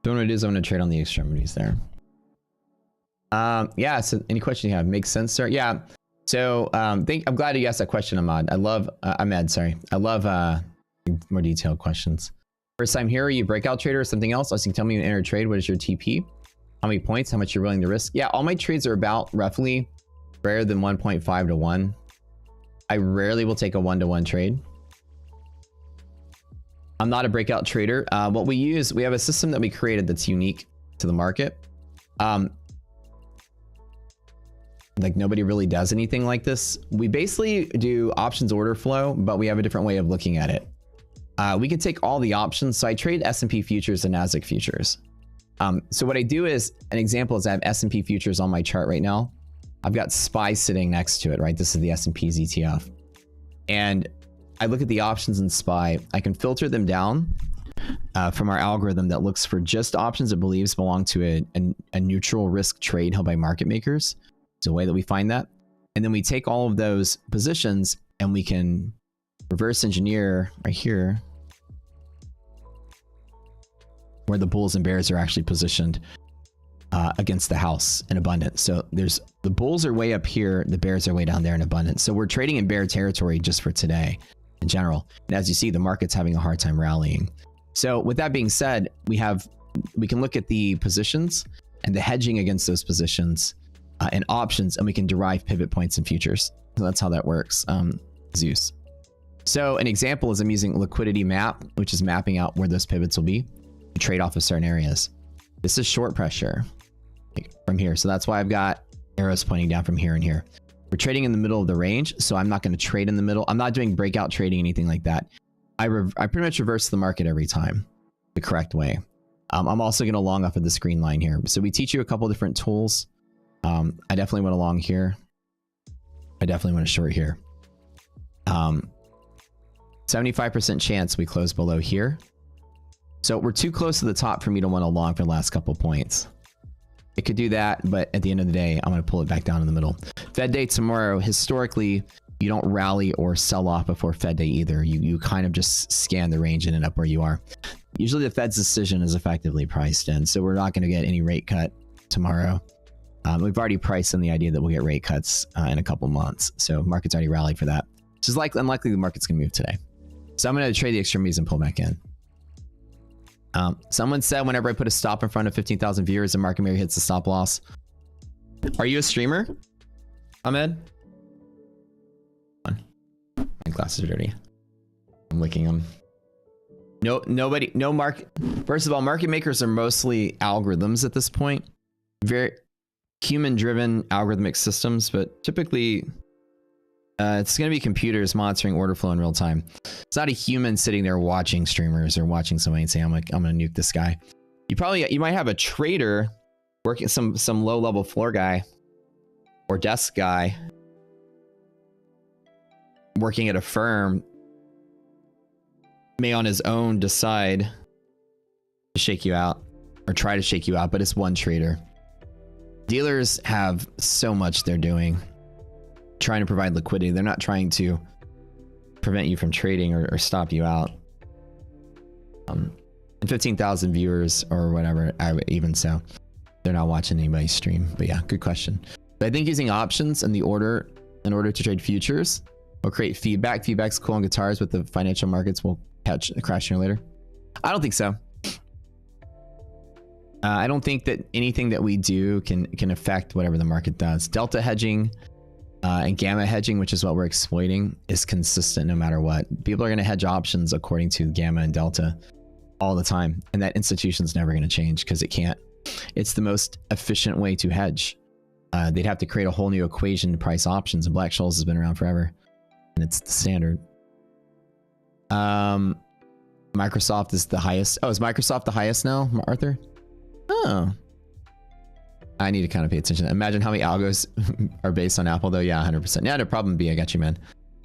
Don't know what it is. I'm going to trade on the extremities there. Yeah. So any question you have makes sense, sir. Yeah. So I'm glad you asked that question, Ahmad. Ahmed, sorry. I love more detailed questions. First time here, are you a breakout trader or something else? Also, you can tell me you enter a trade. What is your TP? How many points? How much you're willing to risk? Yeah, all my trades are about roughly greater than 1.5 to 1. I rarely will take a 1-to-1 trade. I'm not a breakout trader. What we use, we have a system that we created that's unique to the market. Like nobody really does anything like this. We basically do options order flow, but we have a different way of looking at it. We can take all the options. So I trade S&P futures and NASDAQ futures. So what I do is, an example is I have S&P futures on my chart right now. I've got SPY sitting next to it, right? This is the S&P's ETF. And I look at the options in SPY. I can filter them down from our algorithm that looks for just options it believes belong to a neutral risk trade held by market makers. It's a way that we find that. And then we take all of those positions and we can reverse engineer right here where the bulls and bears are actually positioned against the house in abundance. So there's the bulls are way up here, the bears are way down there in abundance. So we're trading in bear territory just for today in general. And as you see, the market's having a hard time rallying. So with that being said, we can look at the positions and the hedging against those positions and options, and we can derive pivot points in futures. So that's how that works. Zeus. So an example is I'm using liquidity map, which is mapping out where those pivots will be to trade off of certain areas. This is short pressure from here. So that's why I've got arrows pointing down from here and here. We're trading in the middle of the range, so I'm not going to trade in the middle. I'm not doing breakout trading, anything like that. I pretty much reverse the market every time the correct way. I'm also going to long off of this green line here. So we teach you a couple different tools. I definitely went along here. I definitely went short here. 75% chance we close below here. So we're too close to the top for me to want to long for the last couple points. It could do that, but at the end of the day, I'm going to pull it back down in the middle. Fed day tomorrow, historically, you don't rally or sell off before Fed day either. You kind of just scan the range and end up where you are. Usually the Fed's decision is effectively priced in, so we're not going to get any rate cut tomorrow. We've already priced in the idea that we'll get rate cuts in a couple months. So market's already rallied for that. It's just unlikely the market's going to move today. So I'm going to trade the extremities and pull back in. Someone said whenever I put a stop in front of 15,000 viewers, the market maker hits the stop loss. Are you a streamer, Ahmed? My glasses are dirty. I'm licking them. No market. First of all, market makers are mostly algorithms at this point. Very human-driven algorithmic systems, but typically it's going to be computers monitoring order flow in real time. It's not a human sitting there watching streamers or watching somebody and saying, I'm going to nuke this guy. You might have a trader working, some low-level floor guy or desk guy working at a firm may on his own decide to shake you out or try to shake you out, but it's one trader. Dealers have so much they're doing, trying to provide liquidity. They're not trying to prevent you from trading or stop you out. And 15,000 viewers or whatever, even so, they're not watching anybody stream. But yeah, good question. But I think using options in order to trade futures will create feedback. Feedback's cool on guitars, but the financial markets will catch a crash here later. I don't think so. I don't think that anything that we do can affect whatever the market does. Delta hedging and gamma hedging, which is what we're exploiting, is consistent no matter what. People are going to hedge options according to gamma and delta all the time. And that institution's never going to change because it can't. It's the most efficient way to hedge. They'd have to create a whole new equation to price options, and Black-Scholes has been around forever. And it's the standard. Microsoft is the highest. Oh, is Microsoft the highest now, Arthur? Oh. I need to kind of pay attention. Imagine how many algos are based on Apple, though. Yeah, 100%. Yeah, no problem, B. I got you, man.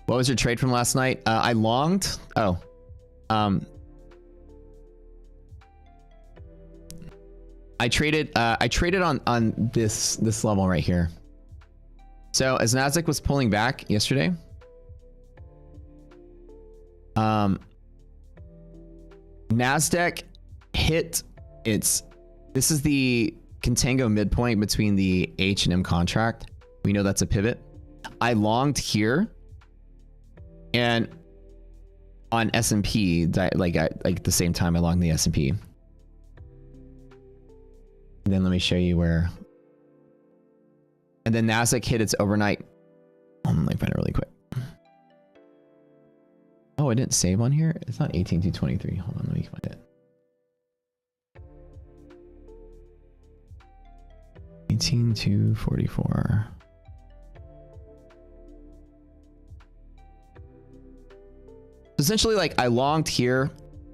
What was your trade from last night? I longed. Oh. I traded on this level right here. So as Nasdaq was pulling back yesterday, Nasdaq hit its. This is the contango midpoint between the H and M contract. We know that's a pivot. I longed here, and on S&P, like at the same time I longed the S&P. And then let me show you where. And then Nasdaq hit its overnight. Let me find it really quick. Oh, I didn't save on here. It's not 18,223. Hold on, let me find it. 18,244. Essentially, like I longed here,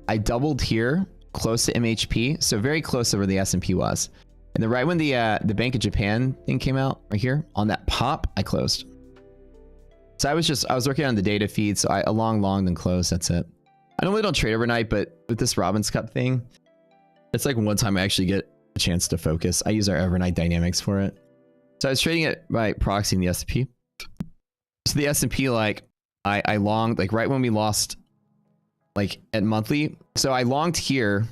I doubled here, close to MHP, so very close to where the S&P was. And then right when the Bank of Japan thing came out, right here on that pop, I closed. So I was working on the data feed, so I longed and closed. That's it. I normally don't trade overnight, but with this Robbins Cup thing, it's like one time I actually get a chance to focus. I use our overnight dynamics for it. So I was trading it by proxying the S&P. So the S&P, like I longed, like right when we lost, like at monthly. So I longed here.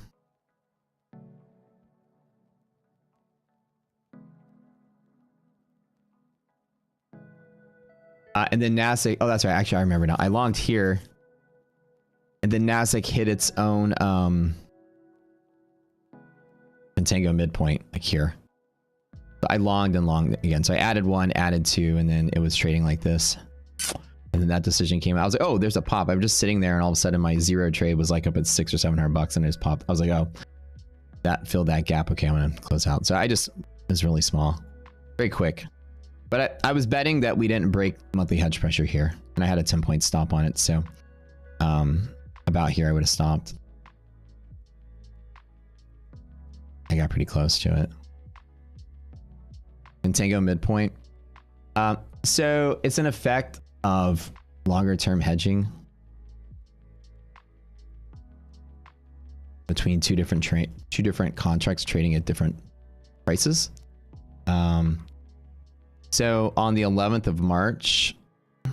And then Nasdaq, oh, that's right. Actually, I remember now. I longed here. And then Nasdaq hit its own contango midpoint, like here. So I longed and longed again. So I added one, added two, and then it was trading like this. And then that decision came out. I was like, oh, there's a pop. I'm just sitting there, and all of a sudden my zero trade was like up at $600 or $700, and it just popped. I was like, oh, that filled that gap. Okay, I'm gonna close out. So I just, it was really small, very quick. But I was betting that we didn't break monthly hedge pressure here, and I had a 10-point stop on it. So about here, I would have stopped. I got pretty close to it. Contango midpoint. So it's an effect of longer term hedging between two different contracts trading at different prices. So on the 11th of March, I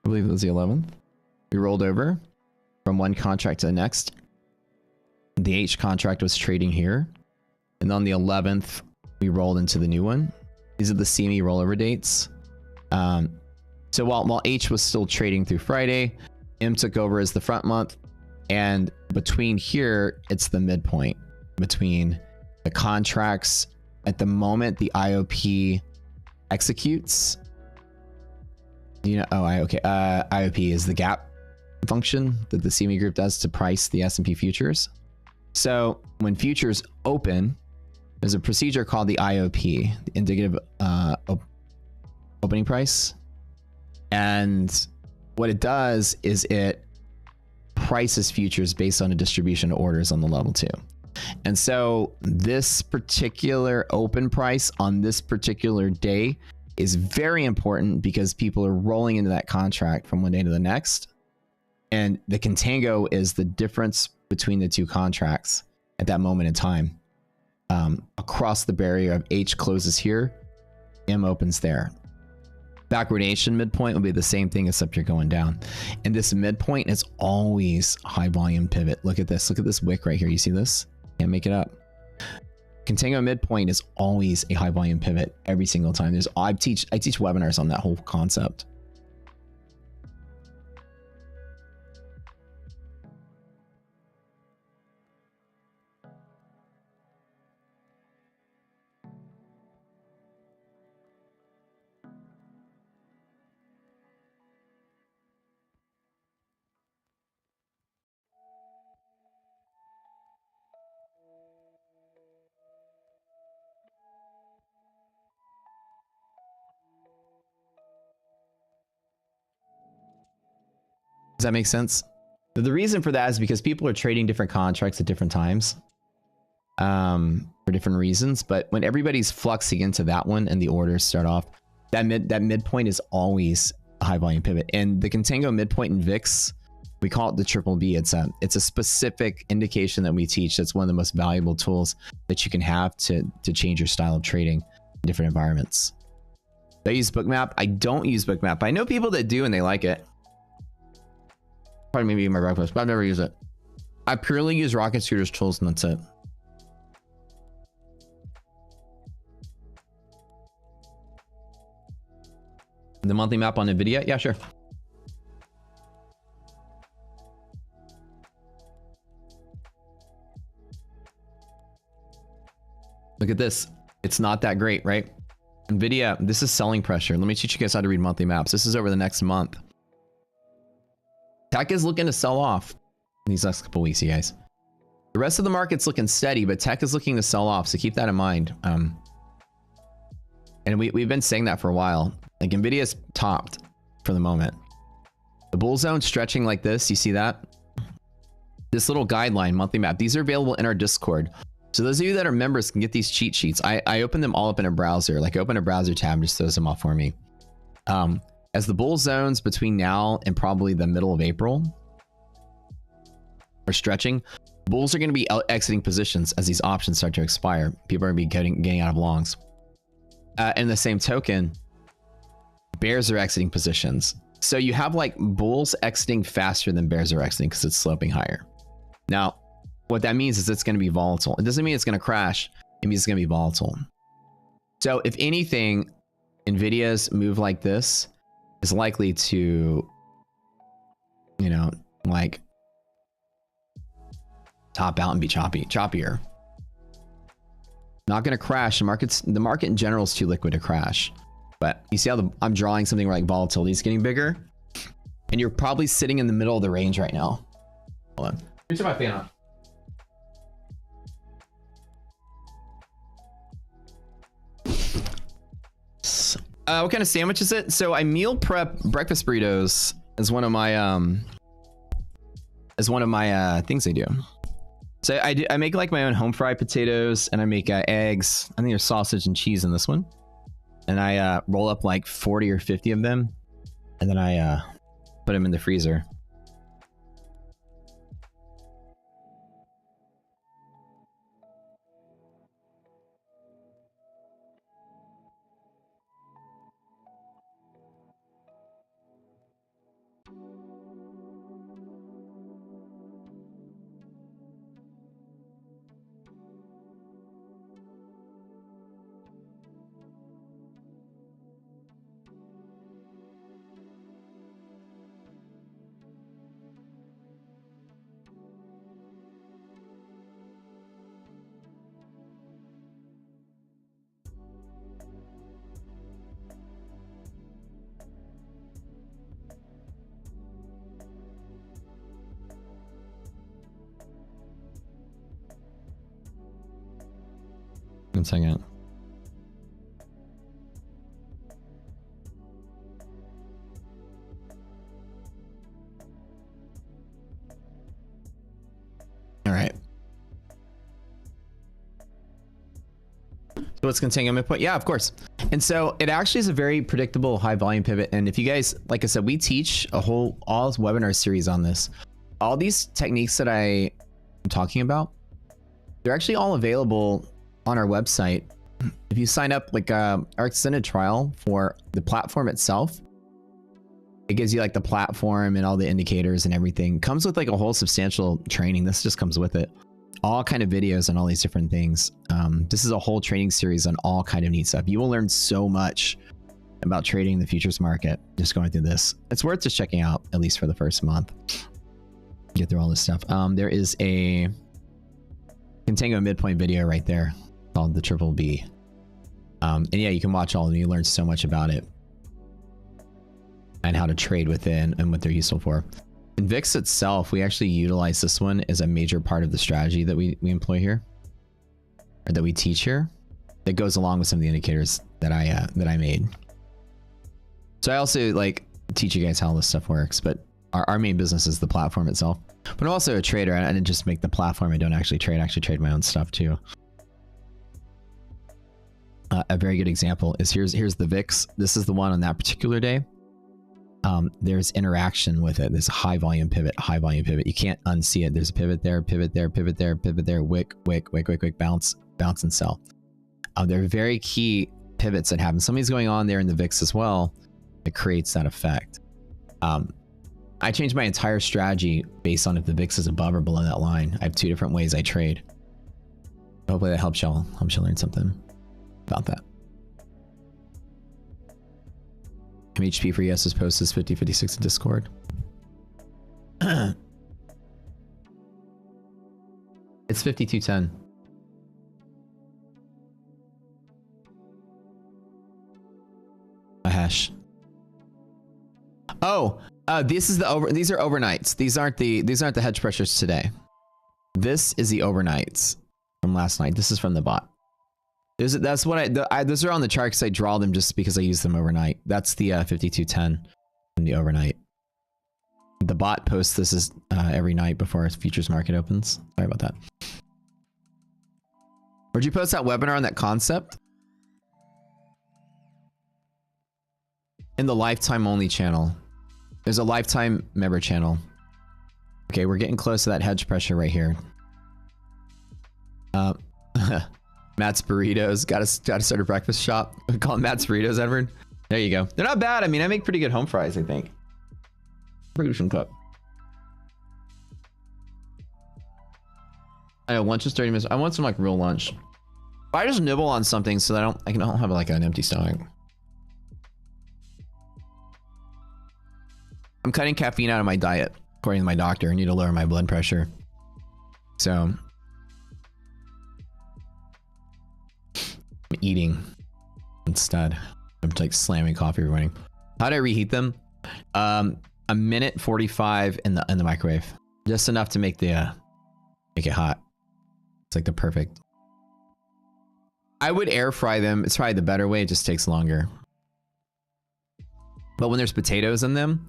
believe it was the 11th, we rolled over from one contract to the next. The H contract was trading here. And on the 11th, we rolled into the new one. These are the CME rollover dates. So while H was still trading through Friday, M took over as the front month. And between here, it's the midpoint between the contracts. At the moment, the IOP executes. You know, oh, IOP is the gap function that the CME group does to price the S&P futures. So when futures open, there's a procedure called the IOP, the indicative opening price. And what it does is it prices futures based on a distribution of orders on the level 2. And so this particular open price on this particular day is very important because people are rolling into that contract from one day to the next. And the contango is the difference between the two contracts at that moment in time. Across the barrier of H closes here, M opens there. Backwardation midpoint will be the same thing except you're going down. And this midpoint is always high volume pivot. Look at this. Look at this wick right here. You see this? Can't make it up. Contango midpoint is always a high volume pivot every single time. I teach webinars on that whole concept. Does that make sense? The reason for that is because people are trading different contracts at different times for different reasons. But when everybody's fluxing into that one and the orders start off, that midpoint is always a high volume pivot. And the contango midpoint in VIX, we call it the triple B. It's a specific indication that we teach. That's one of the most valuable tools that you can have to change your style of trading in different environments. Do I use Bookmap? I don't use Bookmap. I know people that do and they like it. Probably maybe my breakfast, but I've never used it. I purely use Rocket Scooter's tools and that's it. The monthly map on NVIDIA? Yeah, sure. Look at this. It's not that great, right? Nvidia, this is selling pressure. Let me teach you guys how to read monthly maps. This is over the next month. Tech is looking to sell off in these next couple weeks, you guys. The rest of the market's looking steady, but tech is looking to sell off, so keep that in mind. And we've been saying that for a while. Like, Nvidia's topped for the moment. The bull zone stretching like this, you see that? This little guideline, monthly map, these are available in our Discord. So those of you that are members can get these cheat sheets. I open them all up in a browser. Like, open a browser tab and just throws them off for me. As the bull zones between now and probably the middle of April are stretching, bulls are going to be exiting positions as these options start to expire. People are going to be getting out of longs. In the same token, bears are exiting positions. So you have like bulls exiting faster than bears are exiting because it's sloping higher. Now, what that means is it's going to be volatile. It doesn't mean it's going to crash. It means it's going to be volatile. So if anything, Nvidia's move like this is likely to, you know, like top out and be choppier. Not going to crash. The market in general is too liquid to crash. But you see how I'm drawing something where like volatility is getting bigger, and you're probably sitting in the middle of the range right now. Hold on. Let me turn my fan on. What kind of sandwich is it? So I meal prep breakfast burritos as one of my things I do. So I make like my own home fried potatoes, and I make eggs. I think there's sausage and cheese in this one. And I roll up like 40 or 50 of them, and then I put them in the freezer. One second. All right. So it's containing input. Yeah, of course. And so it actually is a very predictable high volume pivot. And if you guys, like I said, we teach all webinar series on this. All these techniques that I am talking about, they're actually all available on our website. If you sign up like our extended trial for the platform itself, it gives you like the platform and all the indicators and everything. It comes with like a whole substantial training. This just comes with it. All kind of videos on all these different things. This is a whole training series on all kind of neat stuff. You will learn so much about trading the futures market just going through this. It's worth just checking out, at least for the first month. Get through all this stuff. There is a Contango midpoint video right there called the Triple B. And yeah, you can watch all of them. You learn so much about it and how to trade within and what they're useful for. In VIX itself, we actually utilize this one as a major part of the strategy that we employ here, or that we teach here, that goes along with some of the indicators that I made. So I also like teach you guys how this stuff works, but our main business is the platform itself. But I'm also a trader. I didn't just make the platform. I don't actually trade. I actually trade my own stuff too. A very good example is here's the VIX. This is the one on that particular day. There's interaction with it. There's a high volume pivot, You can't unsee it. There's a pivot there, pivot there, pivot there, pivot there, wick, bounce and sell. There are very key pivots that happen. Something's going on there in the VIX as well that creates that effect. I changed my entire strategy based on if the VIX is above or below that line. I have two different ways I trade. Hopefully that helps y'all learn something about that. MHP for yes is post is 5056 in Discord. It's 5210. crash. Oh, these are overnights. These aren't the hedge pressures today. This is the overnights from last night. This is from the bot. That's what those are on the chart because I draw them just because I use them overnight. That's the 5210 from the overnight. The bot posts this is every night before its futures market opens. Sorry about that. Where'd you post that webinar on that concept? In the lifetime only channel. There's a lifetime member channel. Okay, we're getting close to that hedge pressure right here. Matt's Burritos. Gotta start a breakfast shop. We call it Matt's Burritos, Edward. There you go. They're not bad. I mean, I make pretty good home fries, I think. Pretty good cook. I know lunch is 30 minutes. I want some like real lunch. I just nibble on something so that I don't have like an empty stomach. I'm cutting caffeine out of my diet, according to my doctor. I need to lower my blood pressure. So I'm eating instead. I'm like slamming coffee every morning. How do I reheat them? A minute 45 in the microwave, just enough to make the make it hot. It's like the perfect. I would air fry them. It's probably the better way. It just takes longer. But when there's potatoes in them,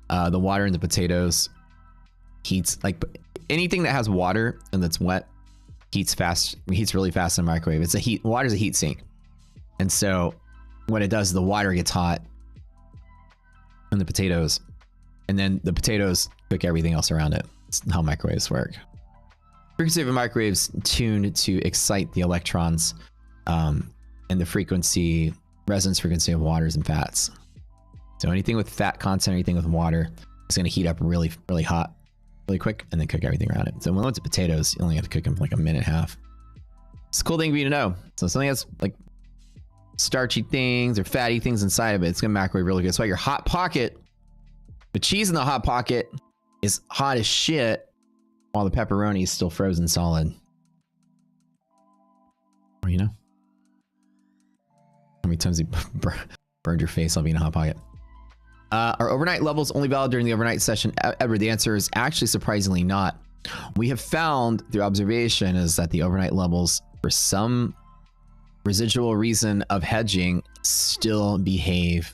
the water in the potatoes heats, like anything that has water and that's wet heats really fast in the microwave. Water's a heat sink. And so what it does is the water gets hot in the potatoes, and then the potatoes cook everything else around it. That's how microwaves work. Frequency of a microwave is tuned to excite the electrons, and the resonance frequency of waters and fats. So anything with fat content, anything with water, is going to heat up really, really hot, really quick, and then cook everything around it. So when it comes to potatoes, you only have to cook them for like a minute and a half. It's a cool thing for you to know. So something that's like starchy things or fatty things inside of it, it's going to microwave really good. That's why your Hot Pocket, the cheese in the Hot Pocket is hot as shit while the pepperoni is still frozen solid. Or, you know, how many times you burned your face off being a Hot Pocket? Are overnight levels only valid during the overnight session? Edward, the answer is actually surprisingly not. We have found through observation is that the overnight levels, for some residual reason of hedging, still behave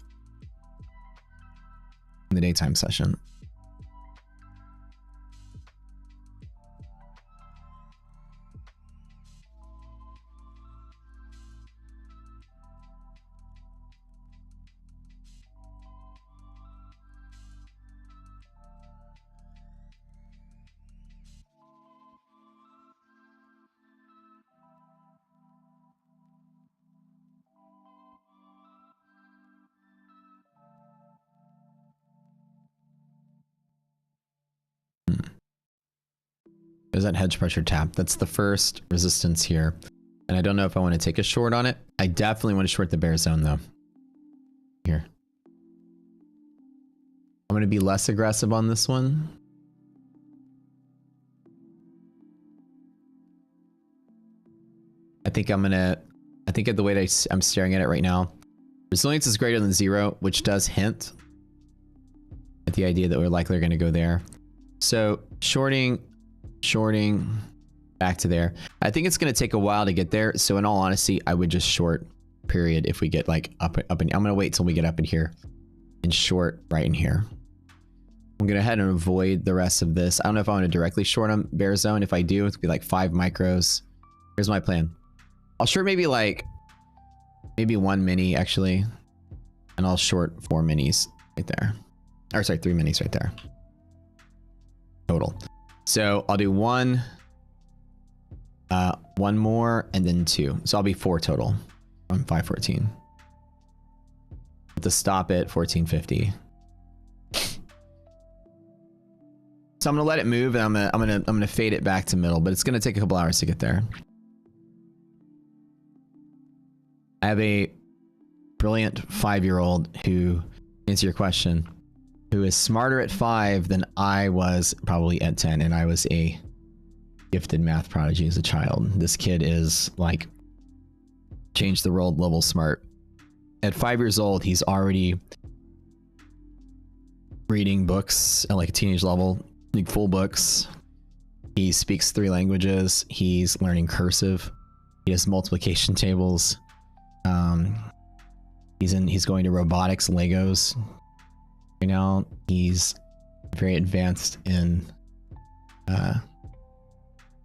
in the daytime session. There's that hedge pressure tap. That's the first resistance here. And I don't know if I want to take a short on it. I definitely want to short the bear zone though. Here. I'm going to be less aggressive on this one. I think at the way that I'm staring at it right now, resilience is greater than 0, which does hint at the idea that we're likely going to go there. So shorting back to there. I think it's going to take a while to get there. So in all honesty, I would just short period if we get like up and I'm going to wait till we get up in here and short right in here. I'm going to go ahead and avoid the rest of this. I don't know if I want to directly short on bear zone. If I do, it's going to be like 5 micros. Here's my plan. I'll short maybe one mini actually, and I'll short 4 minis right there. Or sorry, 3 minis right there. Total. So I'll do one more, and then 2. So I'll be 4 total on 514. To stop at 1450. So I'm gonna let it move, and I'm gonna fade it back to middle, but it's gonna take a couple hours to get there. I have a brilliant 5-year-old who, to answer your question, who is smarter at 5 than I was probably at 10, and I was a gifted math prodigy as a child. This kid is like change the world level smart. at 5 years old, he's already reading books at like a teenage level, like full books. He speaks 3 languages. He's learning cursive. He has multiplication tables. He's going to robotics, Legos. Right now, he's very advanced in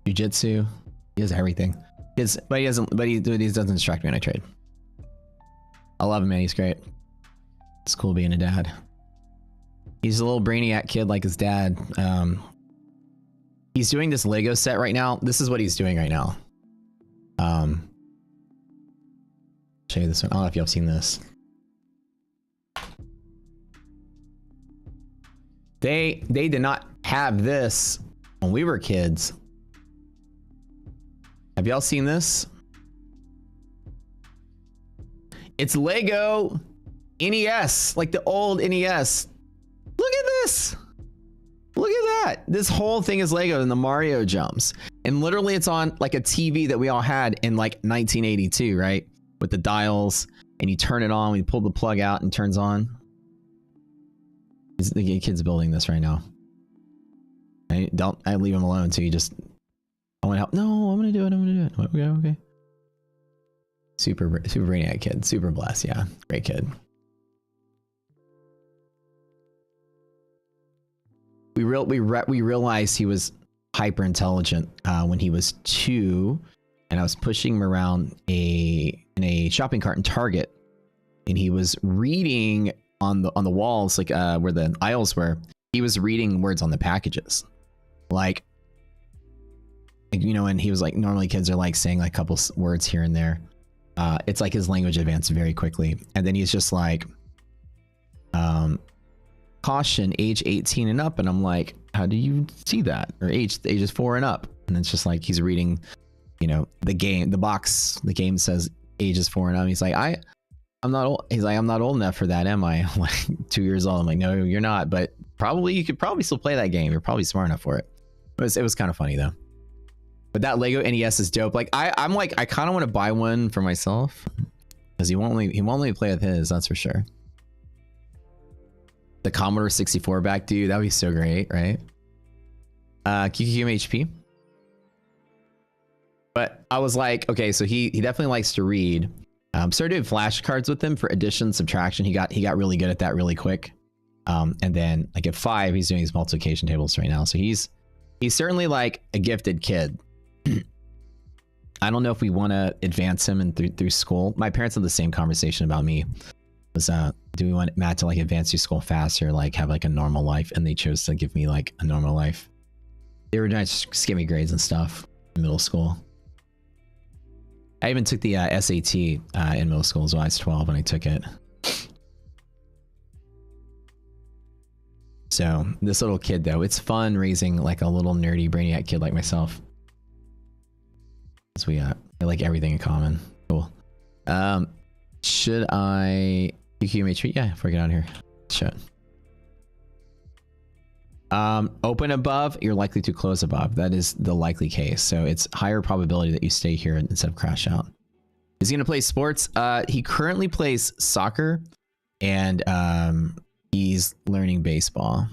jiu-jitsu. He does everything. But he doesn't distract me when I trade. I love him, man. He's great. It's cool being a dad. He's a little brainiac kid like his dad. He's doing this Lego set right now. This is what he's doing right now. Show you this one. I don't know if y'all have seen this. They did not have this when we were kids. Have y'all seen this? It's Lego NES, like the old NES. Look at this. Look at that. This whole thing is Lego and the Mario jumps. And literally it's on like a TV that we all had in like 1982, right? With the dials, and you turn it on, we pull the plug out and turns on. The kid's building this right now. I leave him alone too. I want to help. No, I'm gonna do it. Okay. Super brainiac kid. Super blessed. Yeah, great kid. We realized he was hyper intelligent when he was 2, and I was pushing him around in a shopping cart in Target, and he was reading on the walls, like where the aisles were. He was reading words on the packages, like you know, and he was like, normally kids are like saying like a couple words here and there. It's like his language advanced very quickly, and then he's just like, caution, age 18 and up, and I'm like, how do you see that? Or ages 4 and up, and it's just like he's reading, you know, the game says ages 4 and up. He's like, I'm not old. He's like, I'm not old enough for that, am I? I'm like 2 years old. I'm like, no, you're not, but you could probably still play that game. You're probably smart enough for it. It was kind of funny though. But that Lego NES is dope. Like I'm like, I kind of want to buy one for myself, because he won't let me play with his, that's for sure. The Commodore 64 back, dude, that would be so great, right? QQMHP. But I was like, okay, so he definitely likes to read. Started doing flashcards with him for addition, subtraction. He got really good at that really quick. And then like at 5, he's doing his multiplication tables right now. So he's certainly like a gifted kid. I don't know if we want to advance him through school. My parents had the same conversation about me. Was do we want Matt to like advance through school faster, like have like a normal life? And they chose to give me like a normal life. They were nice, just give me grades and stuff in middle school. I even took the SAT in middle school as well. I was 12 when I took it. So this little kid though, it's fun raising like a little nerdy brainiac kid like myself. Because we like everything in common. Cool. Should I QQMHP? Yeah, if we get out of here. Shit. Open above, you're likely to close above. That is the likely case. So it's higher probability that you stay here instead of crash out. Is he going to play sports? He currently plays soccer, and he's learning baseball.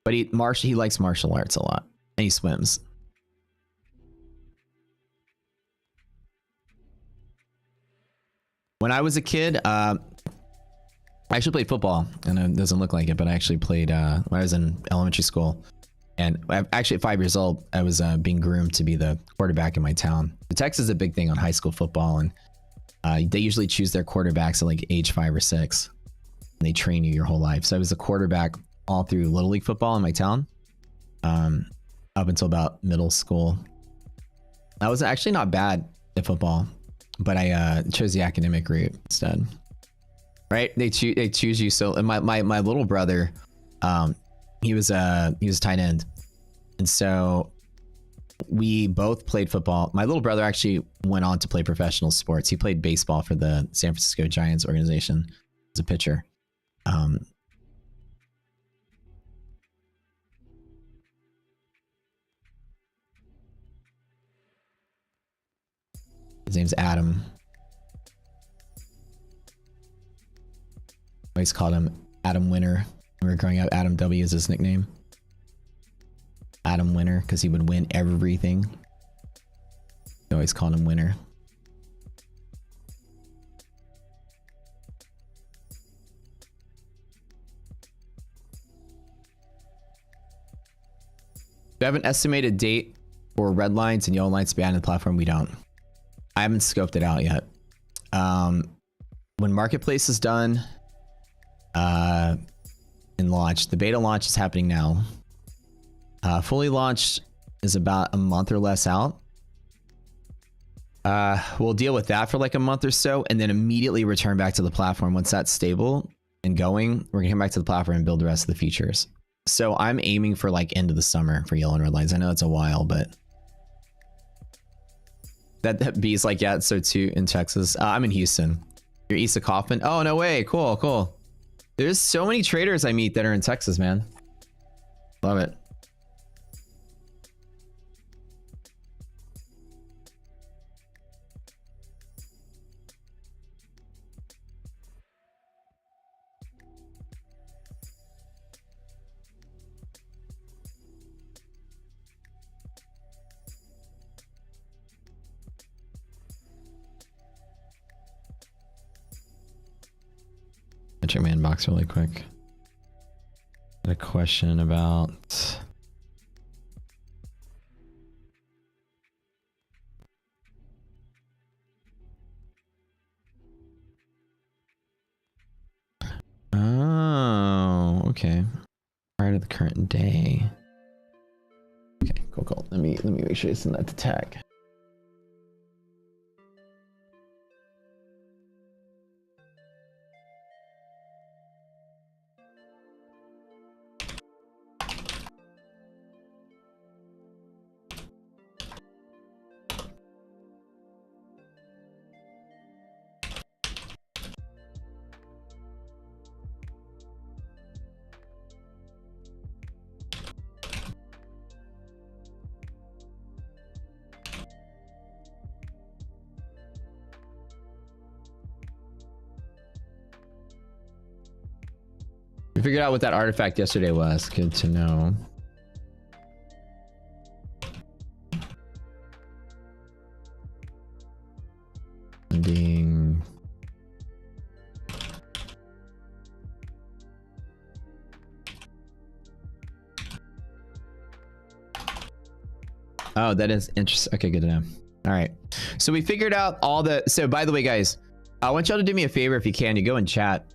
But he likes martial arts a lot, and he swims. When I was a kid, I actually played football, and it doesn't look like it, but I actually played when I was in elementary school. And actually at 5 years old, I was being groomed to be the quarterback in my town. The Texas is a big thing on high school football, and they usually choose their quarterbacks at like age 5 or 6. And they train you your whole life. So I was a quarterback all through Little League football in my town, up until about middle school. I was actually not bad at football, but I chose the academic route instead. Right? They choose you. So my little brother, he was tight end, and so we both played football. My little brother actually went on to play professional sports. He played baseball for the San Francisco Giants organization as a pitcher. His name's Adam. always called him Adam Winner. When we were growing up, Adam W is his nickname. Adam Winner, because he would win everything. We always called him Winner. Do you have an estimated date for red lines and yellow lines to be added to the platform? We don't. I haven't scoped it out yet. When Marketplace is done and launched, the beta launch is happening now. Fully launched is about a month or less out. We'll deal with that for like a month or so and then immediately return back to the platform. Once that's stable and going, we're gonna come back to the platform and build the rest of the features. So I'm aiming for like end of the summer for yellow and red lines. I know it's a while, but that B's like, yeah, so too in Texas. I'm in Houston. You're east of Kaufman. Oh, no way. Cool, cool. There's so many traders I meet that are in Texas, man. Love it. Check my inbox really quick. Got a question about oh, okay. Prior to the current day. Okay, cool, cool. Let me make sure I send that to tag. We figured out what that artifact yesterday was. Good to know. Being oh, that is interesting. Okay, good to know. All right, so we figured out all the. So by the way, guys, I want y'all to do me a favor if you can. You go in chat.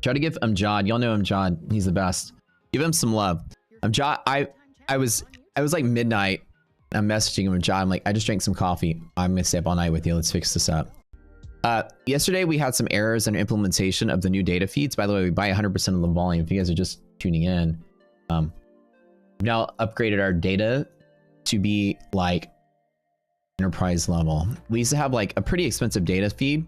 Try to give Amjad. Y'all know Amjad. He's the best. Give him some love. Amjad. I was like midnight. I'm messaging him. Amjad. I'm like, I just drank some coffee. I'm gonna stay up all night with you. Let's fix this up. Yesterday we had some errors in implementation of the new data feeds. By the way, we buy 100% of the volume. If you guys are just tuning in, we've now upgraded our data to be like enterprise level. We used to have like a pretty expensive data feed,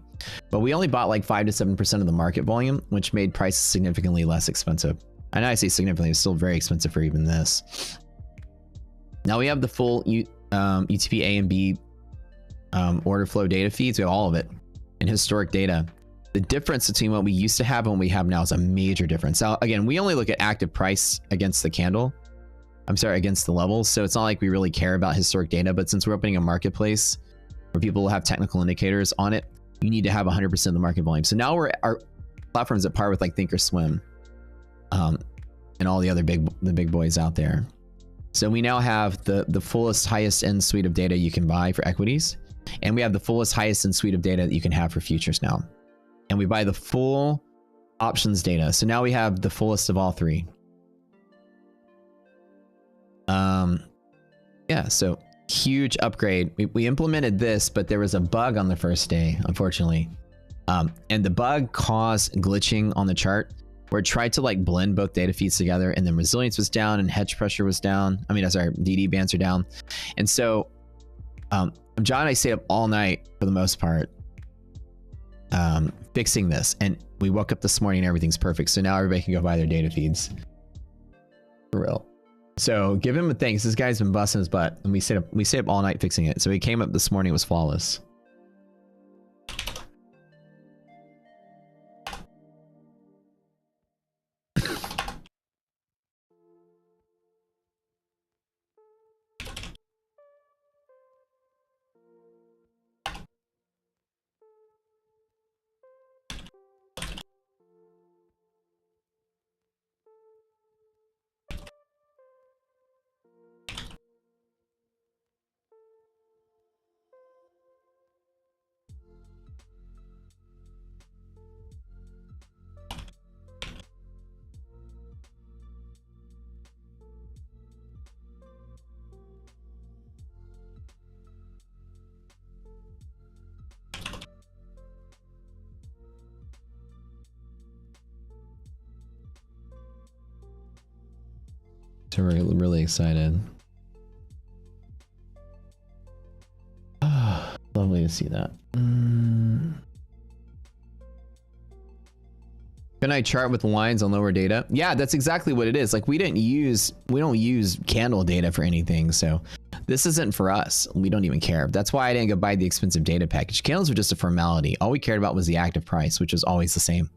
but we only bought like 5 to 7% of the market volume, which made prices significantly less expensive. I know I say significantly, it's still very expensive for even this. Now we have the full UTP A and B order flow data feeds. We have all of it and historic data. The difference between what we used to have and what we have now is a major difference. Now, again, we only look at active price against the candle. I'm sorry, against the levels. So it's not like we really care about historic data, but since we're opening a marketplace where people will have technical indicators on it, you need to have 100% of the market volume. So now our platform's at par with like Thinkorswim and all the other big boys out there. So we now have the fullest, highest end suite of data you can buy for equities. And we have the fullest, highest end suite of data that you can have for futures now. And we buy the full options data. So now we have the fullest of all three. Yeah, so huge upgrade. We implemented this, but there was a bug on the first day, unfortunately. And the bug caused glitching on the chart where it tried to like blend both data feeds together, and then resilience was down and hedge pressure was down. I mean, sorry, DD bands are down. And so John and I stayed up all night for the most part fixing this. And we woke up this morning and everything's perfect. So now everybody can go buy their data feeds. For real. So give him a thanks. This guy's been busting his butt, and we stayed up all night fixing it. So he came up this morning, it was flawless. So we're really excited. Lovely to see that. Can I chart with lines on lower data? Yeah, that's exactly what it is. Like we don't use candle data for anything. So this isn't for us. We don't even care. That's why I didn't go buy the expensive data package. Candles were just a formality. All we cared about was the active price, which was always the same.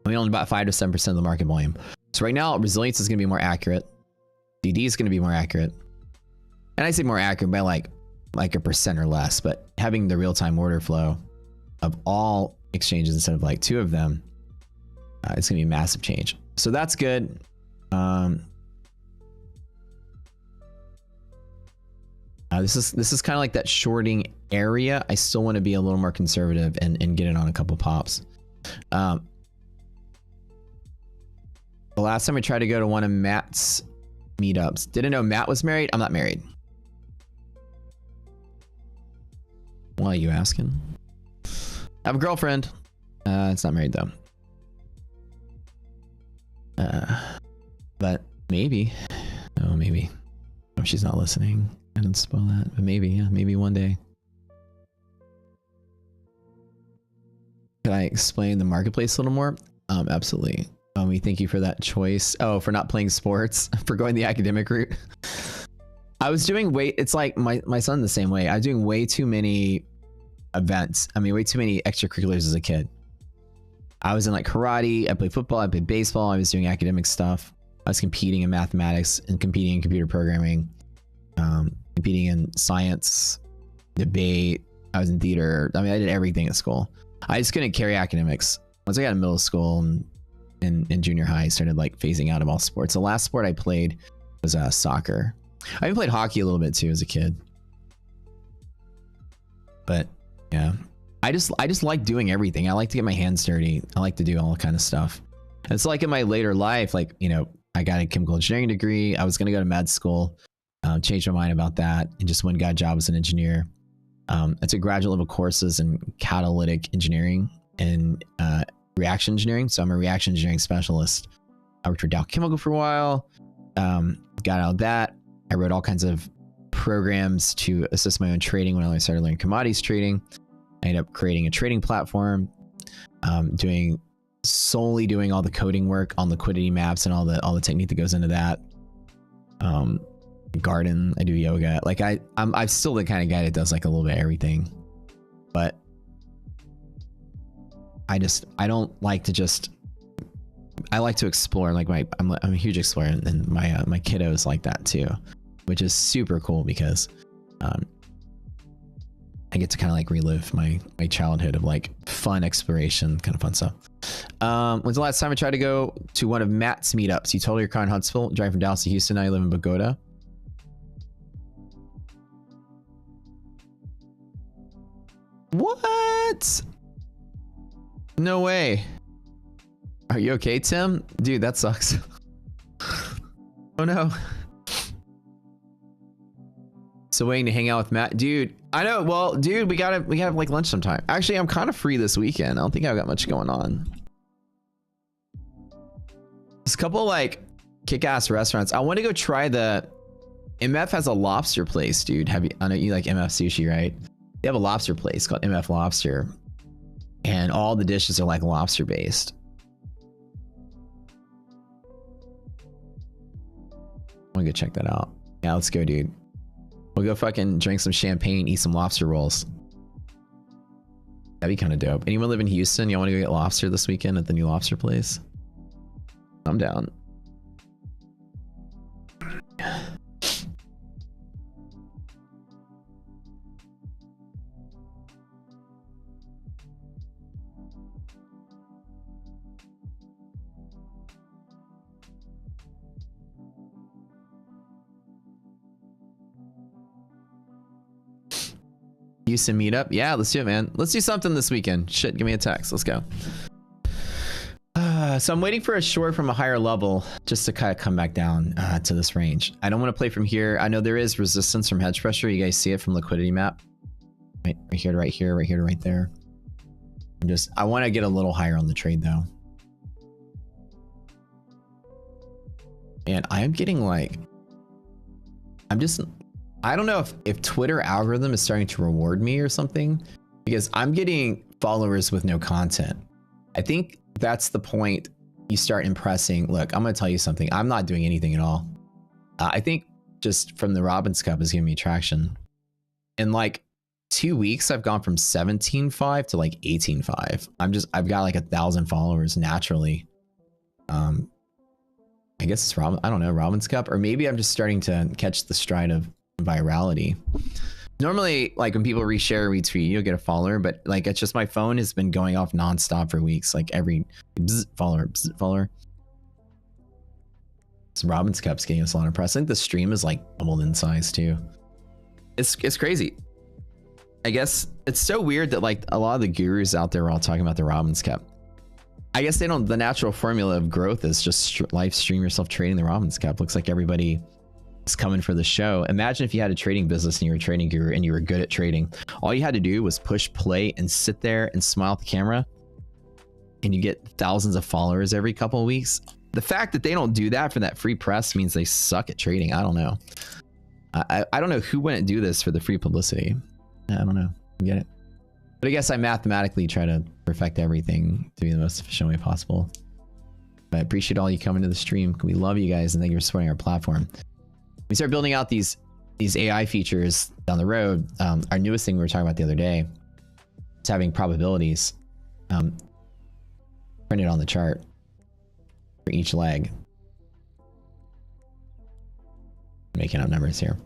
We owned about 5 to 7% of the market volume. So right now, resilience is going to be more accurate. DD is going to be more accurate. And I say more accurate by like a percent or less, but having the real-time order flow of all exchanges instead of like 2 of them, it's going to be a massive change. So that's good. This is kind of like that shorting area. I still want to be a little more conservative and get it on a couple pops. The last time I tried to go to one of Matt's meetups, didn't know Matt was married. I'm not married. Why are you asking? I have a girlfriend. It's not married though. But maybe. Oh, maybe. Oh, she's not listening. I didn't spoil that, but maybe, yeah, maybe one day. Can I explain the marketplace a little more? Absolutely. We thank you for that choice. Oh, for not playing sports, for going the academic route. I was doing it's like my son the same way. I was doing way too many events. I mean, way too many extracurriculars as a kid. I was in like karate, I played football, I played baseball, I was doing academic stuff. I was competing in mathematics and competing in computer programming, competing in science, debate. I was in theater. I mean, I did everything at school. I just couldn't carry academics. Once I got in middle school and in junior high, I started like phasing out of all sports. The last sport I played was soccer. I even played hockey a little bit too as a kid. But yeah, I just like doing everything. I like to get my hands dirty. I like to do all kind of stuff. And it's like in my later life, like, you know, I got a chemical engineering degree. I was going to go to med school, changed my mind about that, and just went and got a job as an engineer. I took graduate level courses in catalytic engineering and reaction engineering. So I'm a reaction engineering specialist. I worked for Dow Chemical for a while, got out of that. I wrote all kinds of programs to assist my own trading when I started learning commodities trading. I ended up creating a trading platform, solely doing all the coding work on liquidity maps and all the technique that goes into that. Garden, I do yoga. Like I'm still the kind of guy that does like a little bit of everything, but I don't like to just, I like to explore. Like I'm a huge explorer, and my kiddos like that too, which is super cool because I get to kind of like relive my childhood of like fun exploration, kind of fun stuff. When's the last time I tried to go to one of Matt's meetups? You told your car in Huntsville, driving from Dallas to Houston. Now you live in Bogota. What? No way. Are you okay, Tim? Dude, that sucks. Oh no. So waiting to hang out with Matt. Dude, I know. Well, dude, we gotta have like lunch sometime. Actually, I'm kind of free this weekend. I don't think I've got much going on. There's a couple like kick-ass restaurants. I want to go try the MF has a lobster place, dude. I know you like MF sushi, right? They have a lobster place called MF Lobster, and all the dishes are like lobster based. I want to go check that out. Yeah, let's go, dude. We'll go fucking drink some champagne, eat some lobster rolls. That'd be kind of dope. Anyone live in Houston? Y'all want to go get lobster this weekend at the new lobster place? I'm down. Houston meetup. Yeah, let's do it, man. Let's do something this weekend. Shit, give me a text. Let's go. So I'm waiting for a short from a higher level just to kind of come back down to this range. I don't want to play from here. I know there is resistance from hedge pressure. You guys see it from liquidity map. Right here to right here, right here to right there. I want to get a little higher on the trade though. And I am getting like, I don't know if Twitter algorithm is starting to reward me or something, because I'm getting followers with no content. I think that's the point. You start impressing. Look, I'm going to tell you something. I'm not doing anything at all. I think just from the Robbins Cup is giving me traction. In like 2 weeks, I've gone from 17.5 to like 18.5. I've got like 1,000 followers naturally. I guess it's I don't know, Robbins Cup, or maybe I'm just starting to catch the stride of virality. Normally, like when people reshare, retweet, you'll get a follower, but like it's just my phone has been going off nonstop for weeks. Like every follower. This Robbins Cup's getting us a lot of press. I think the stream is like doubled in size too. It's crazy. I guess it's so weird that like a lot of the gurus out there are all talking about the Robbins Cup. I guess they don't. The natural formula of growth is just live stream yourself trading the Robbins Cup. Looks like everybody is coming for the show. Imagine if you had a trading business and you were a trading guru and you were good at trading. All you had to do was push play and sit there and smile at the camera, and you get thousands of followers every couple of weeks. The fact that they don't do that for that free press means they suck at trading. I don't know. I don't know who wouldn't do this for the free publicity. I don't know. You get it? But I guess I mathematically try to perfect everything to be the most efficient way possible. But I appreciate all you coming to the stream. We love you guys and thank you for supporting our platform. We start building out these AI features down the road. Our newest thing we were talking about the other day is having probabilities printed on the chart for each leg. Making up numbers here.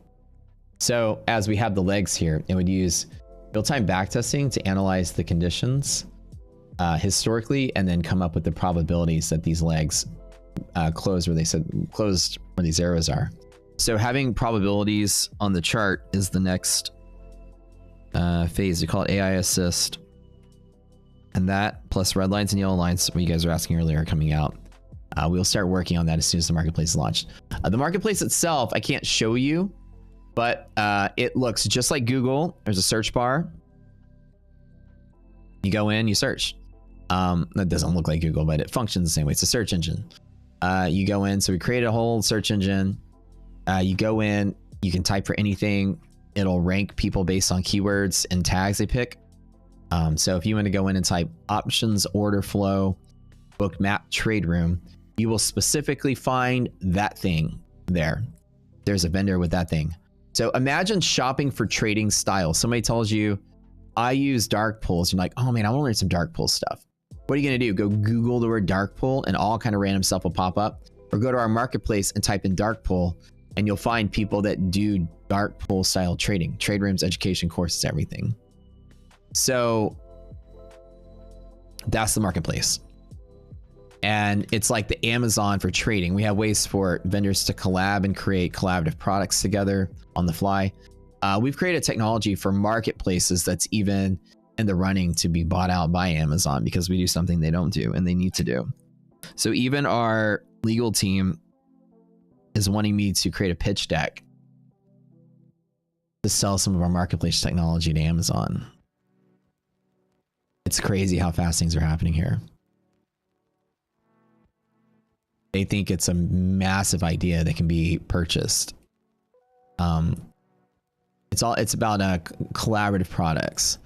So as we have the legs here, it would use real-time backtesting to analyze the conditions historically, and then come up with the probabilities that these legs closed where these arrows are. So having probabilities on the chart is the next phase. We call it AI assist, and that plus red lines and yellow lines, what you guys were asking earlier, are coming out. We'll start working on that as soon as the marketplace is launched. The marketplace itself, I can't show you, but it looks just like Google. There's a search bar. You go in, you search. That doesn't look like Google, but it functions the same way. It's a search engine. You go in, so we created a whole search engine. You go in, you can type for anything. It'll rank people based on keywords and tags they pick. So if you want to go in and type options, order flow, book map, trade room, you will specifically find that thing there. There's a vendor with that thing. So imagine shopping for trading style. Somebody tells you, I use dark pools. You're like, oh man, I want to learn some dark pool stuff. What are you going to do? Go Google the word dark pool and all kind of random stuff will pop up, or go to our marketplace and type in dark pool and you'll find people that do dark pool style trading, trade rooms, education courses, everything. So that's the marketplace. And it's like the Amazon for trading. We have ways for vendors to collab and create collaborative products together on the fly. We've created technology for marketplaces that's even in the running to be bought out by Amazon, because we do something they don't do and they need to do. So even our legal team is wanting me to create a pitch deck to sell some of our marketplace technology to Amazon. It's crazy how fast things are happening here. They think it's a massive idea that can be purchased. It's about collaborative products.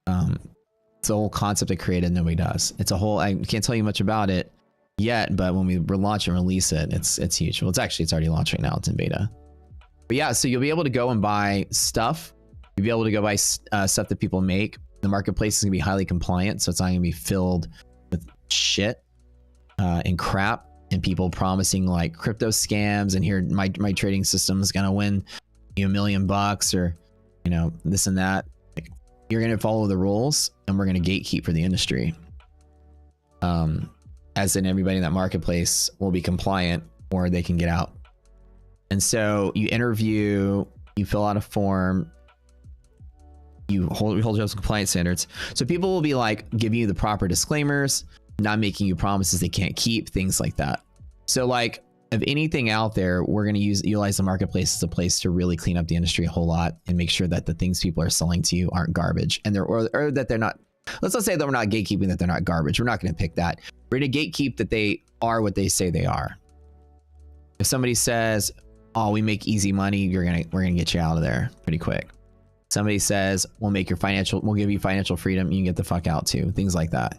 It's a whole concept I created, nobody does. It's a whole, I can't tell you much about it yet, but when we launch and release it, it's huge. Well, it's already launched right now. It's in beta. But yeah, so you'll be able to go and buy stuff. You'll be able to go buy stuff that people make. The marketplace is gonna be highly compliant, so it's not gonna be filled with shit and crap and people promising like crypto scams and here my trading system is gonna win you $1 million or this and that. Like, you're gonna follow the rules and we're gonna gatekeep for the industry. As in everybody in that marketplace will be compliant or they can get out. And so you interview, you fill out a form, we hold you up to compliance standards. So people will be like giving you the proper disclaimers, not making you promises they can't keep, things like that. So like of anything out there, we're going to utilize the marketplace as a place to really clean up the industry a whole lot and make sure that the things people are selling to you aren't garbage, and or that they're not. Let's not say that we're not gatekeeping that they're not garbage. We're not going to pick that. We're going to gatekeep that they are what they say they are. If somebody says, oh, we make easy money, we're gonna get you out of there pretty quick. Somebody says, we'll give you financial freedom, you can get the fuck out too. Things like that.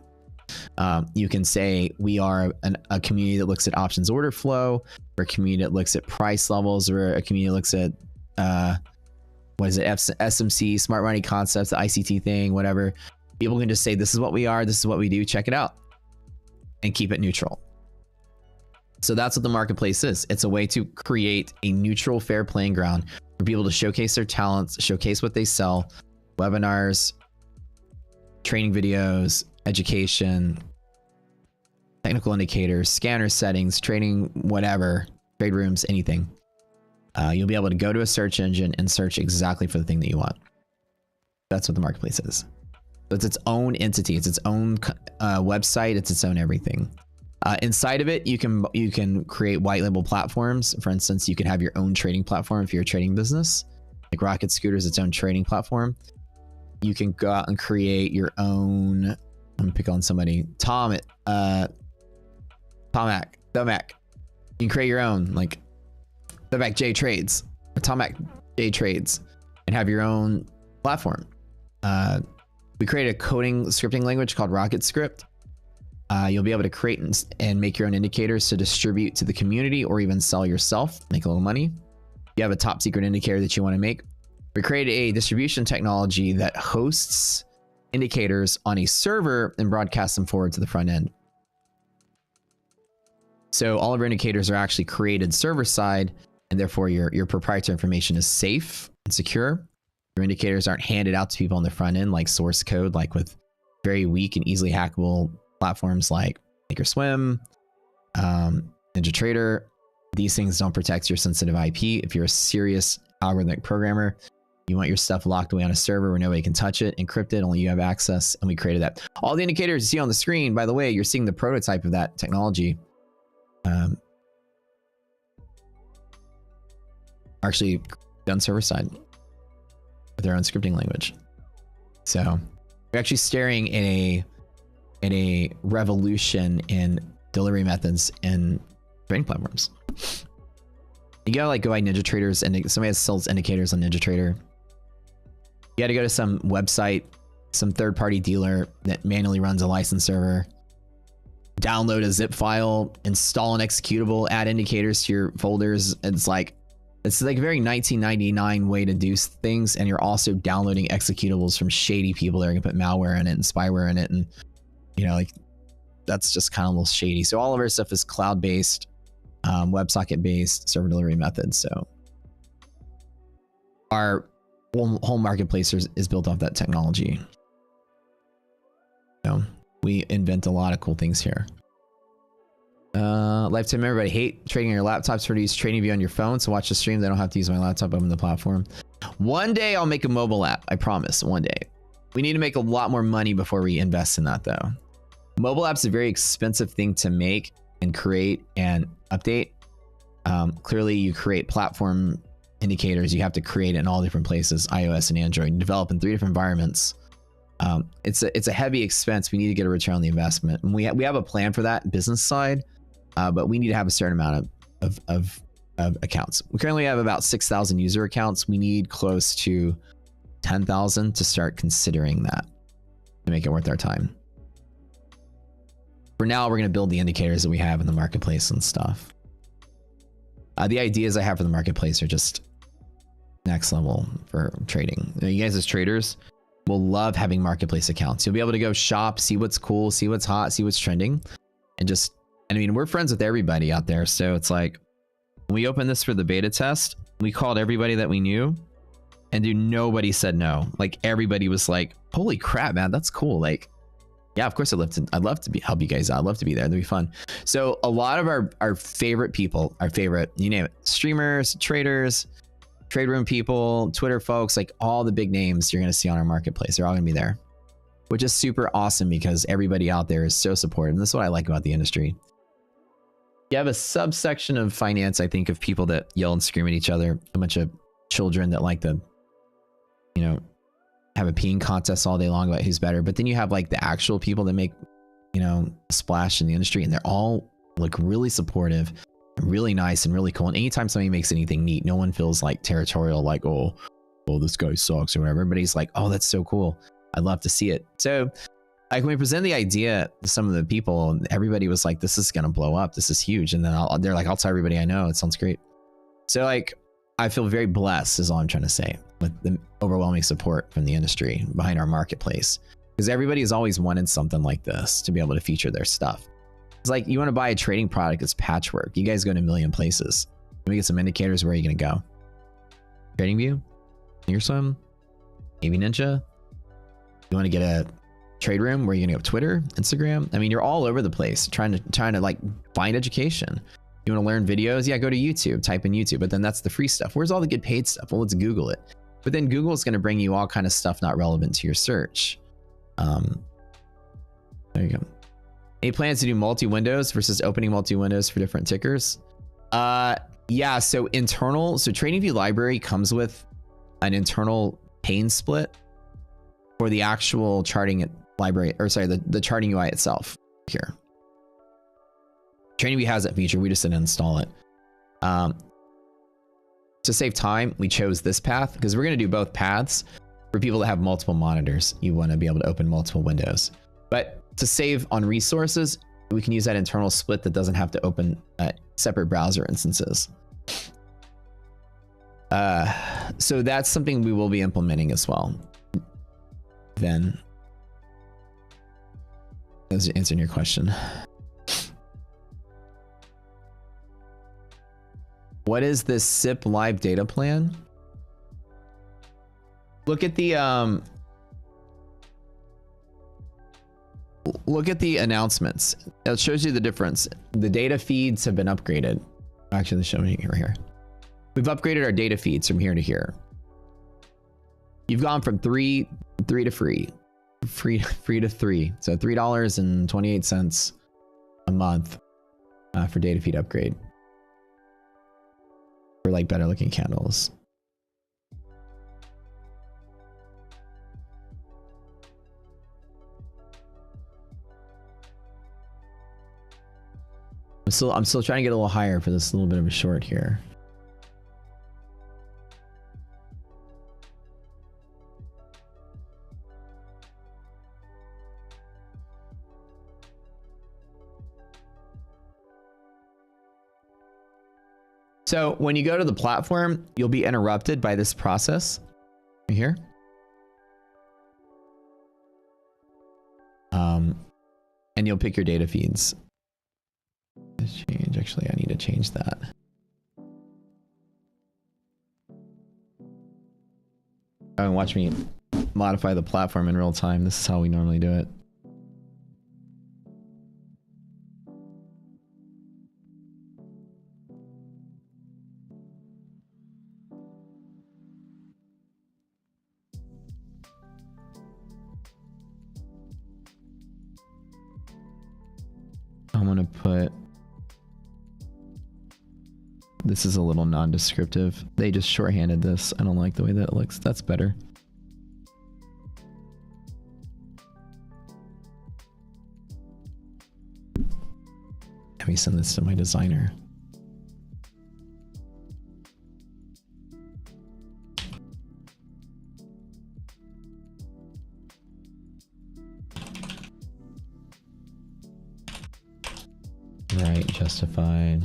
You can say we are a community that looks at options order flow, or a community that looks at price levels, or a community that looks at what is it, SMC, smart money concepts, the ICT thing, whatever. People can just say, this is what we are, this is what we do, check it out, and keep it neutral. So that's what the marketplace is. It's a way to create a neutral, fair playing ground for people to showcase their talents, showcase what they sell, webinars, training videos, education, technical indicators, scanner settings, trading, whatever, trade rooms, anything. You'll be able to go to a search engine and search exactly for the thing that you want. That's what the marketplace is. It's its own entity. It's its own website. It's its own everything. Inside of it, you can create white label platforms. For instance, you can have your own trading platform if you're a trading business. Like Rocket Scooter is its own trading platform. You can go out and create your own. I'm gonna pick on somebody. Tomac. You can create your own, like Tomac J Trades or Tomac J Trades, and have your own platform. We created a coding scripting language called Rocket Script. You'll be able to create and make your own indicators to distribute to the community, or even sell yourself, make a little money. If you have a top secret indicator that you want to make, we created a distribution technology that hosts indicators on a server and broadcasts them forward to the front end. So all of our indicators are actually created server side, and therefore your proprietary information is safe and secure. Your indicators aren't handed out to people on the front end like source code, like with very weak and easily hackable platforms like Thinkorswim, NinjaTrader. These things don't protect your sensitive IP. If you're a serious algorithmic programmer, you want your stuff locked away on a server where nobody can touch it, encrypted, only you have access, and we created that. All the indicators you see on the screen, by the way, you're seeing the prototype of that technology. Actually done server side with their own scripting language. So we're actually staring in a revolution in delivery methods and trading platforms. You gotta like go by NinjaTrader's, and somebody that sells indicators on NinjaTrader. You gotta go to some website, some third-party dealer that manually runs a license server, download a zip file, install an executable, add indicators to your folders. It's like a very 1999 way to do things, and you're also downloading executables from shady people that are gonna put malware in it and spyware in it, and you know, like that's just kind of a little shady. So all of our stuff is cloud-based, WebSocket-based server delivery methods. So our whole marketplace is built off that technology. So we invent a lot of cool things here. Lifetime member, I hate trading on your laptops for to use Trading View on your phone. So watch the stream. They don't have to use my laptop. Open the platform. One day I'll make a mobile app. I promise. One day. We need to make a lot more money before we invest in that though. Mobile apps is a very expensive thing to make and create and update. Clearly you create platform indicators. You have to create it in all different places, iOS and Android. You develop in 3 different environments. It's a heavy expense. We need to get a return on the investment. And we have a plan for that business side, but we need to have a certain amount of accounts. We currently have about 6,000 user accounts. We need close to 10,000 to start considering that to make it worth our time. For now, we're going to build the indicators that we have in the marketplace and stuff. The ideas I have for the marketplace are just next level for trading. You guys as traders will love having marketplace accounts. You'll be able to go shop, see what's cool, see what's hot, see what's trending, and I mean, we're friends with everybody out there. So it's like, when we opened this for the beta test, we called everybody that we knew, and dude, nobody said no. Like everybody was like, holy crap, man, that's cool. Like, yeah, of course I'd love to help you guys out. I'd love to be there. That'd be fun. So a lot of our favorite people, you name it, streamers, traders, trade room people, Twitter folks, like all the big names you're going to see on our marketplace, they're all going to be there, which is super awesome because everybody out there is so supportive. And this is what I like about the industry. You have a subsection of finance, I think, of people that yell and scream at each other, a bunch of children that like to, you know, have a peeing contest all day long about who's better. But then you have like the actual people that make, you know, a splash in the industry, and they're all like really supportive. really nice and really cool. And anytime somebody makes anything neat, no one feels like territorial, like, oh, this guy sucks or whatever. Everybody's like, oh, that's so cool. I'd love to see it. So like when we present the idea to some of the people, everybody was like, this is going to blow up. This is huge. And then they're like, I'll tell everybody I know. It sounds great. So like, I feel very blessed is all I'm trying to say, with the overwhelming support from the industry behind our marketplace. Because everybody has always wanted something like this to be able to feature their stuff. It's like, you want to buy a trading product, it's patchwork. You guys go to a million places. Let me get some indicators. Where are you going to go? TradingView? Thinkorswim? AV Ninja? You want to get a trade room? Where are you going to go? Twitter? Instagram? I mean, you're all over the place trying to like find education. You want to learn videos? Yeah, go to YouTube, type in YouTube, but then that's the free stuff. Where's all the good paid stuff? Well, let's Google it. But then Google is going to bring you all kind of stuff not relevant to your search. There you go. Any plans to do multi-windows versus opening multi-windows for different tickers? Yeah, so TradingView library comes with an internal pane split for the actual charting library, or sorry, the charting UI itself here. TradingView has that feature, we just didn't install it. To save time, we chose this path because we're going to do both paths. For people that have multiple monitors, you want to be able to open multiple windows. But to save on resources, we can use that internal split that doesn't have to open separate browser instances. So that's something we will be implementing as well. Then, that's answering your question. What is this SIP live data plan? Look at the announcements. It shows you the difference. The data feeds have been upgraded. Actually, they're showing you right here. We've upgraded our data feeds from here to here. You've gone from free to free to free. So $3.28 a month for data feed upgrade. For like better looking candles. I'm still trying to get a little higher for this little bit of a short here. So when you go to the platform, you'll be interrupted by this process right here. And you'll pick your data feeds. Change. Actually, I need to change that. Oh, and watch me modify the platform in real time. This is how we normally do it. I'm gonna put, this is a little non-descriptive. They just shorthanded this. I don't like the way that it looks. That's better. Let me send this to my designer. Right, justified.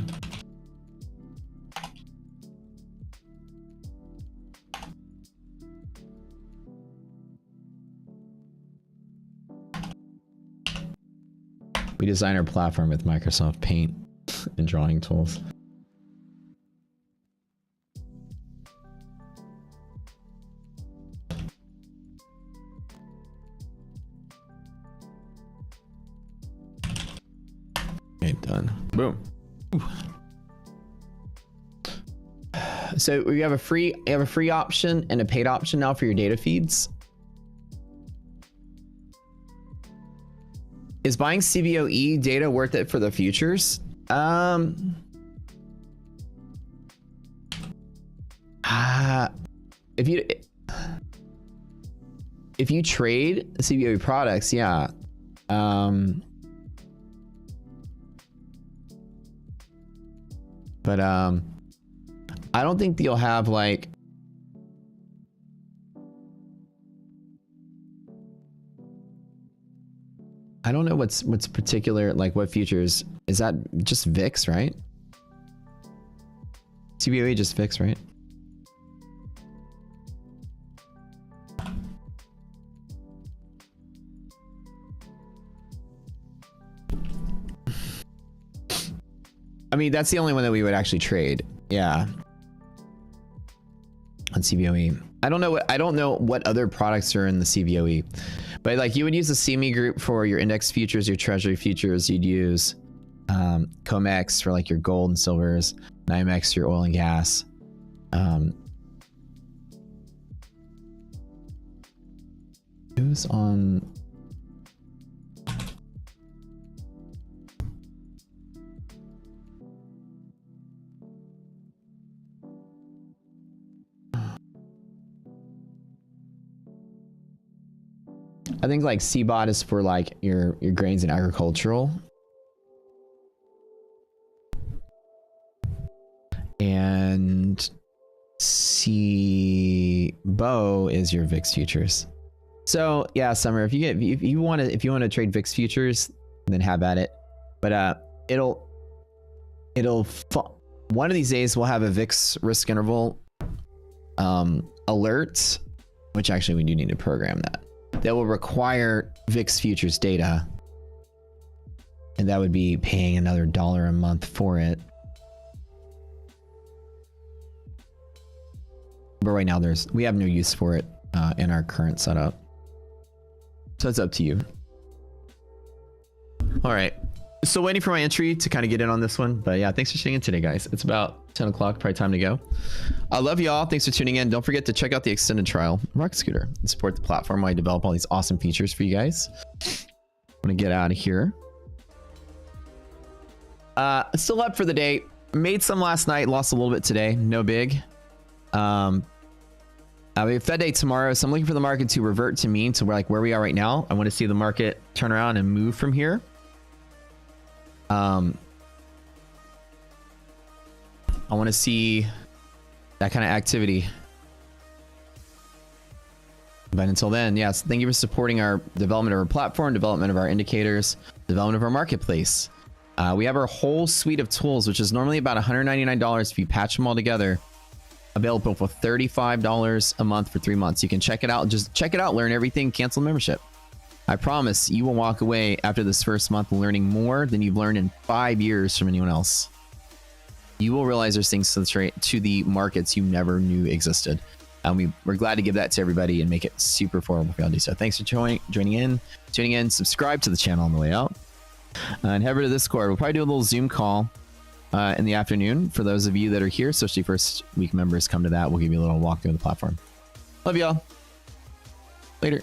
We design our platform with Microsoft Paint and drawing tools. Okay, done. Boom. Ooh. So we have a free option and a paid option now for your data feeds. Is buying CVOE data worth it for the futures? If you trade CVOE products, yeah. But I don't think you'll have like I don't know what's particular, like what futures is that? Just VIX, right? CBOE just VIX, right? I mean, that's the only one that we would actually trade. Yeah. On CBOE. I don't know what other products are in the CBOE. But like you would use the CME group for your index futures, your treasury futures. You'd use COMEX for like your gold and silvers, NYMEX your oil and gas. Who's on? I think like CBOT is for like your grains and agricultural. And CBO is your VIX futures. So yeah, Summer, if you want to trade VIX futures, then have at it. But one of these days we'll have a VIX risk interval alert, which actually we do need to program that will require VIX futures data, and that would be paying another $1 a month for it. But right now we have no use for it in our current setup, so it's up to you. All right, still waiting for my entry to kind of get in on this one, but yeah, thanks for tuning in today, guys. It's about 10 o'clock, probably time to go. I love y'all. Thanks for tuning in. Don't forget to check out the extended trial Rocket Scooter and support the platform while I develop all these awesome features for you guys. I'm gonna get out of here. Still up for the day. Made some last night, lost a little bit today. No big. We have Fed day tomorrow, so I'm looking for the market to revert to mean to where we are right now. I want to see the market turn around and move from here. I want to see that kind of activity. But until then, yes, thank you for supporting our development of our platform, development of our indicators, development of our marketplace. We have our whole suite of tools, which is normally about $199 if you patch them all together. Available for $35 a month for 3 months. You can check it out. Just check it out, learn everything, cancel membership. I promise you will walk away after this first month learning more than you've learned in 5 years from anyone else. You will realize there's things to the markets you never knew existed. And we're glad to give that to everybody and make it super affordable for y'all to do so. Thanks for tuning in, subscribe to the channel on the way out. And head over to Discord. We'll probably do a little Zoom call in the afternoon for those of you that are here, especially first week members come to that. We'll give you a little walkthrough of the platform. Love y'all.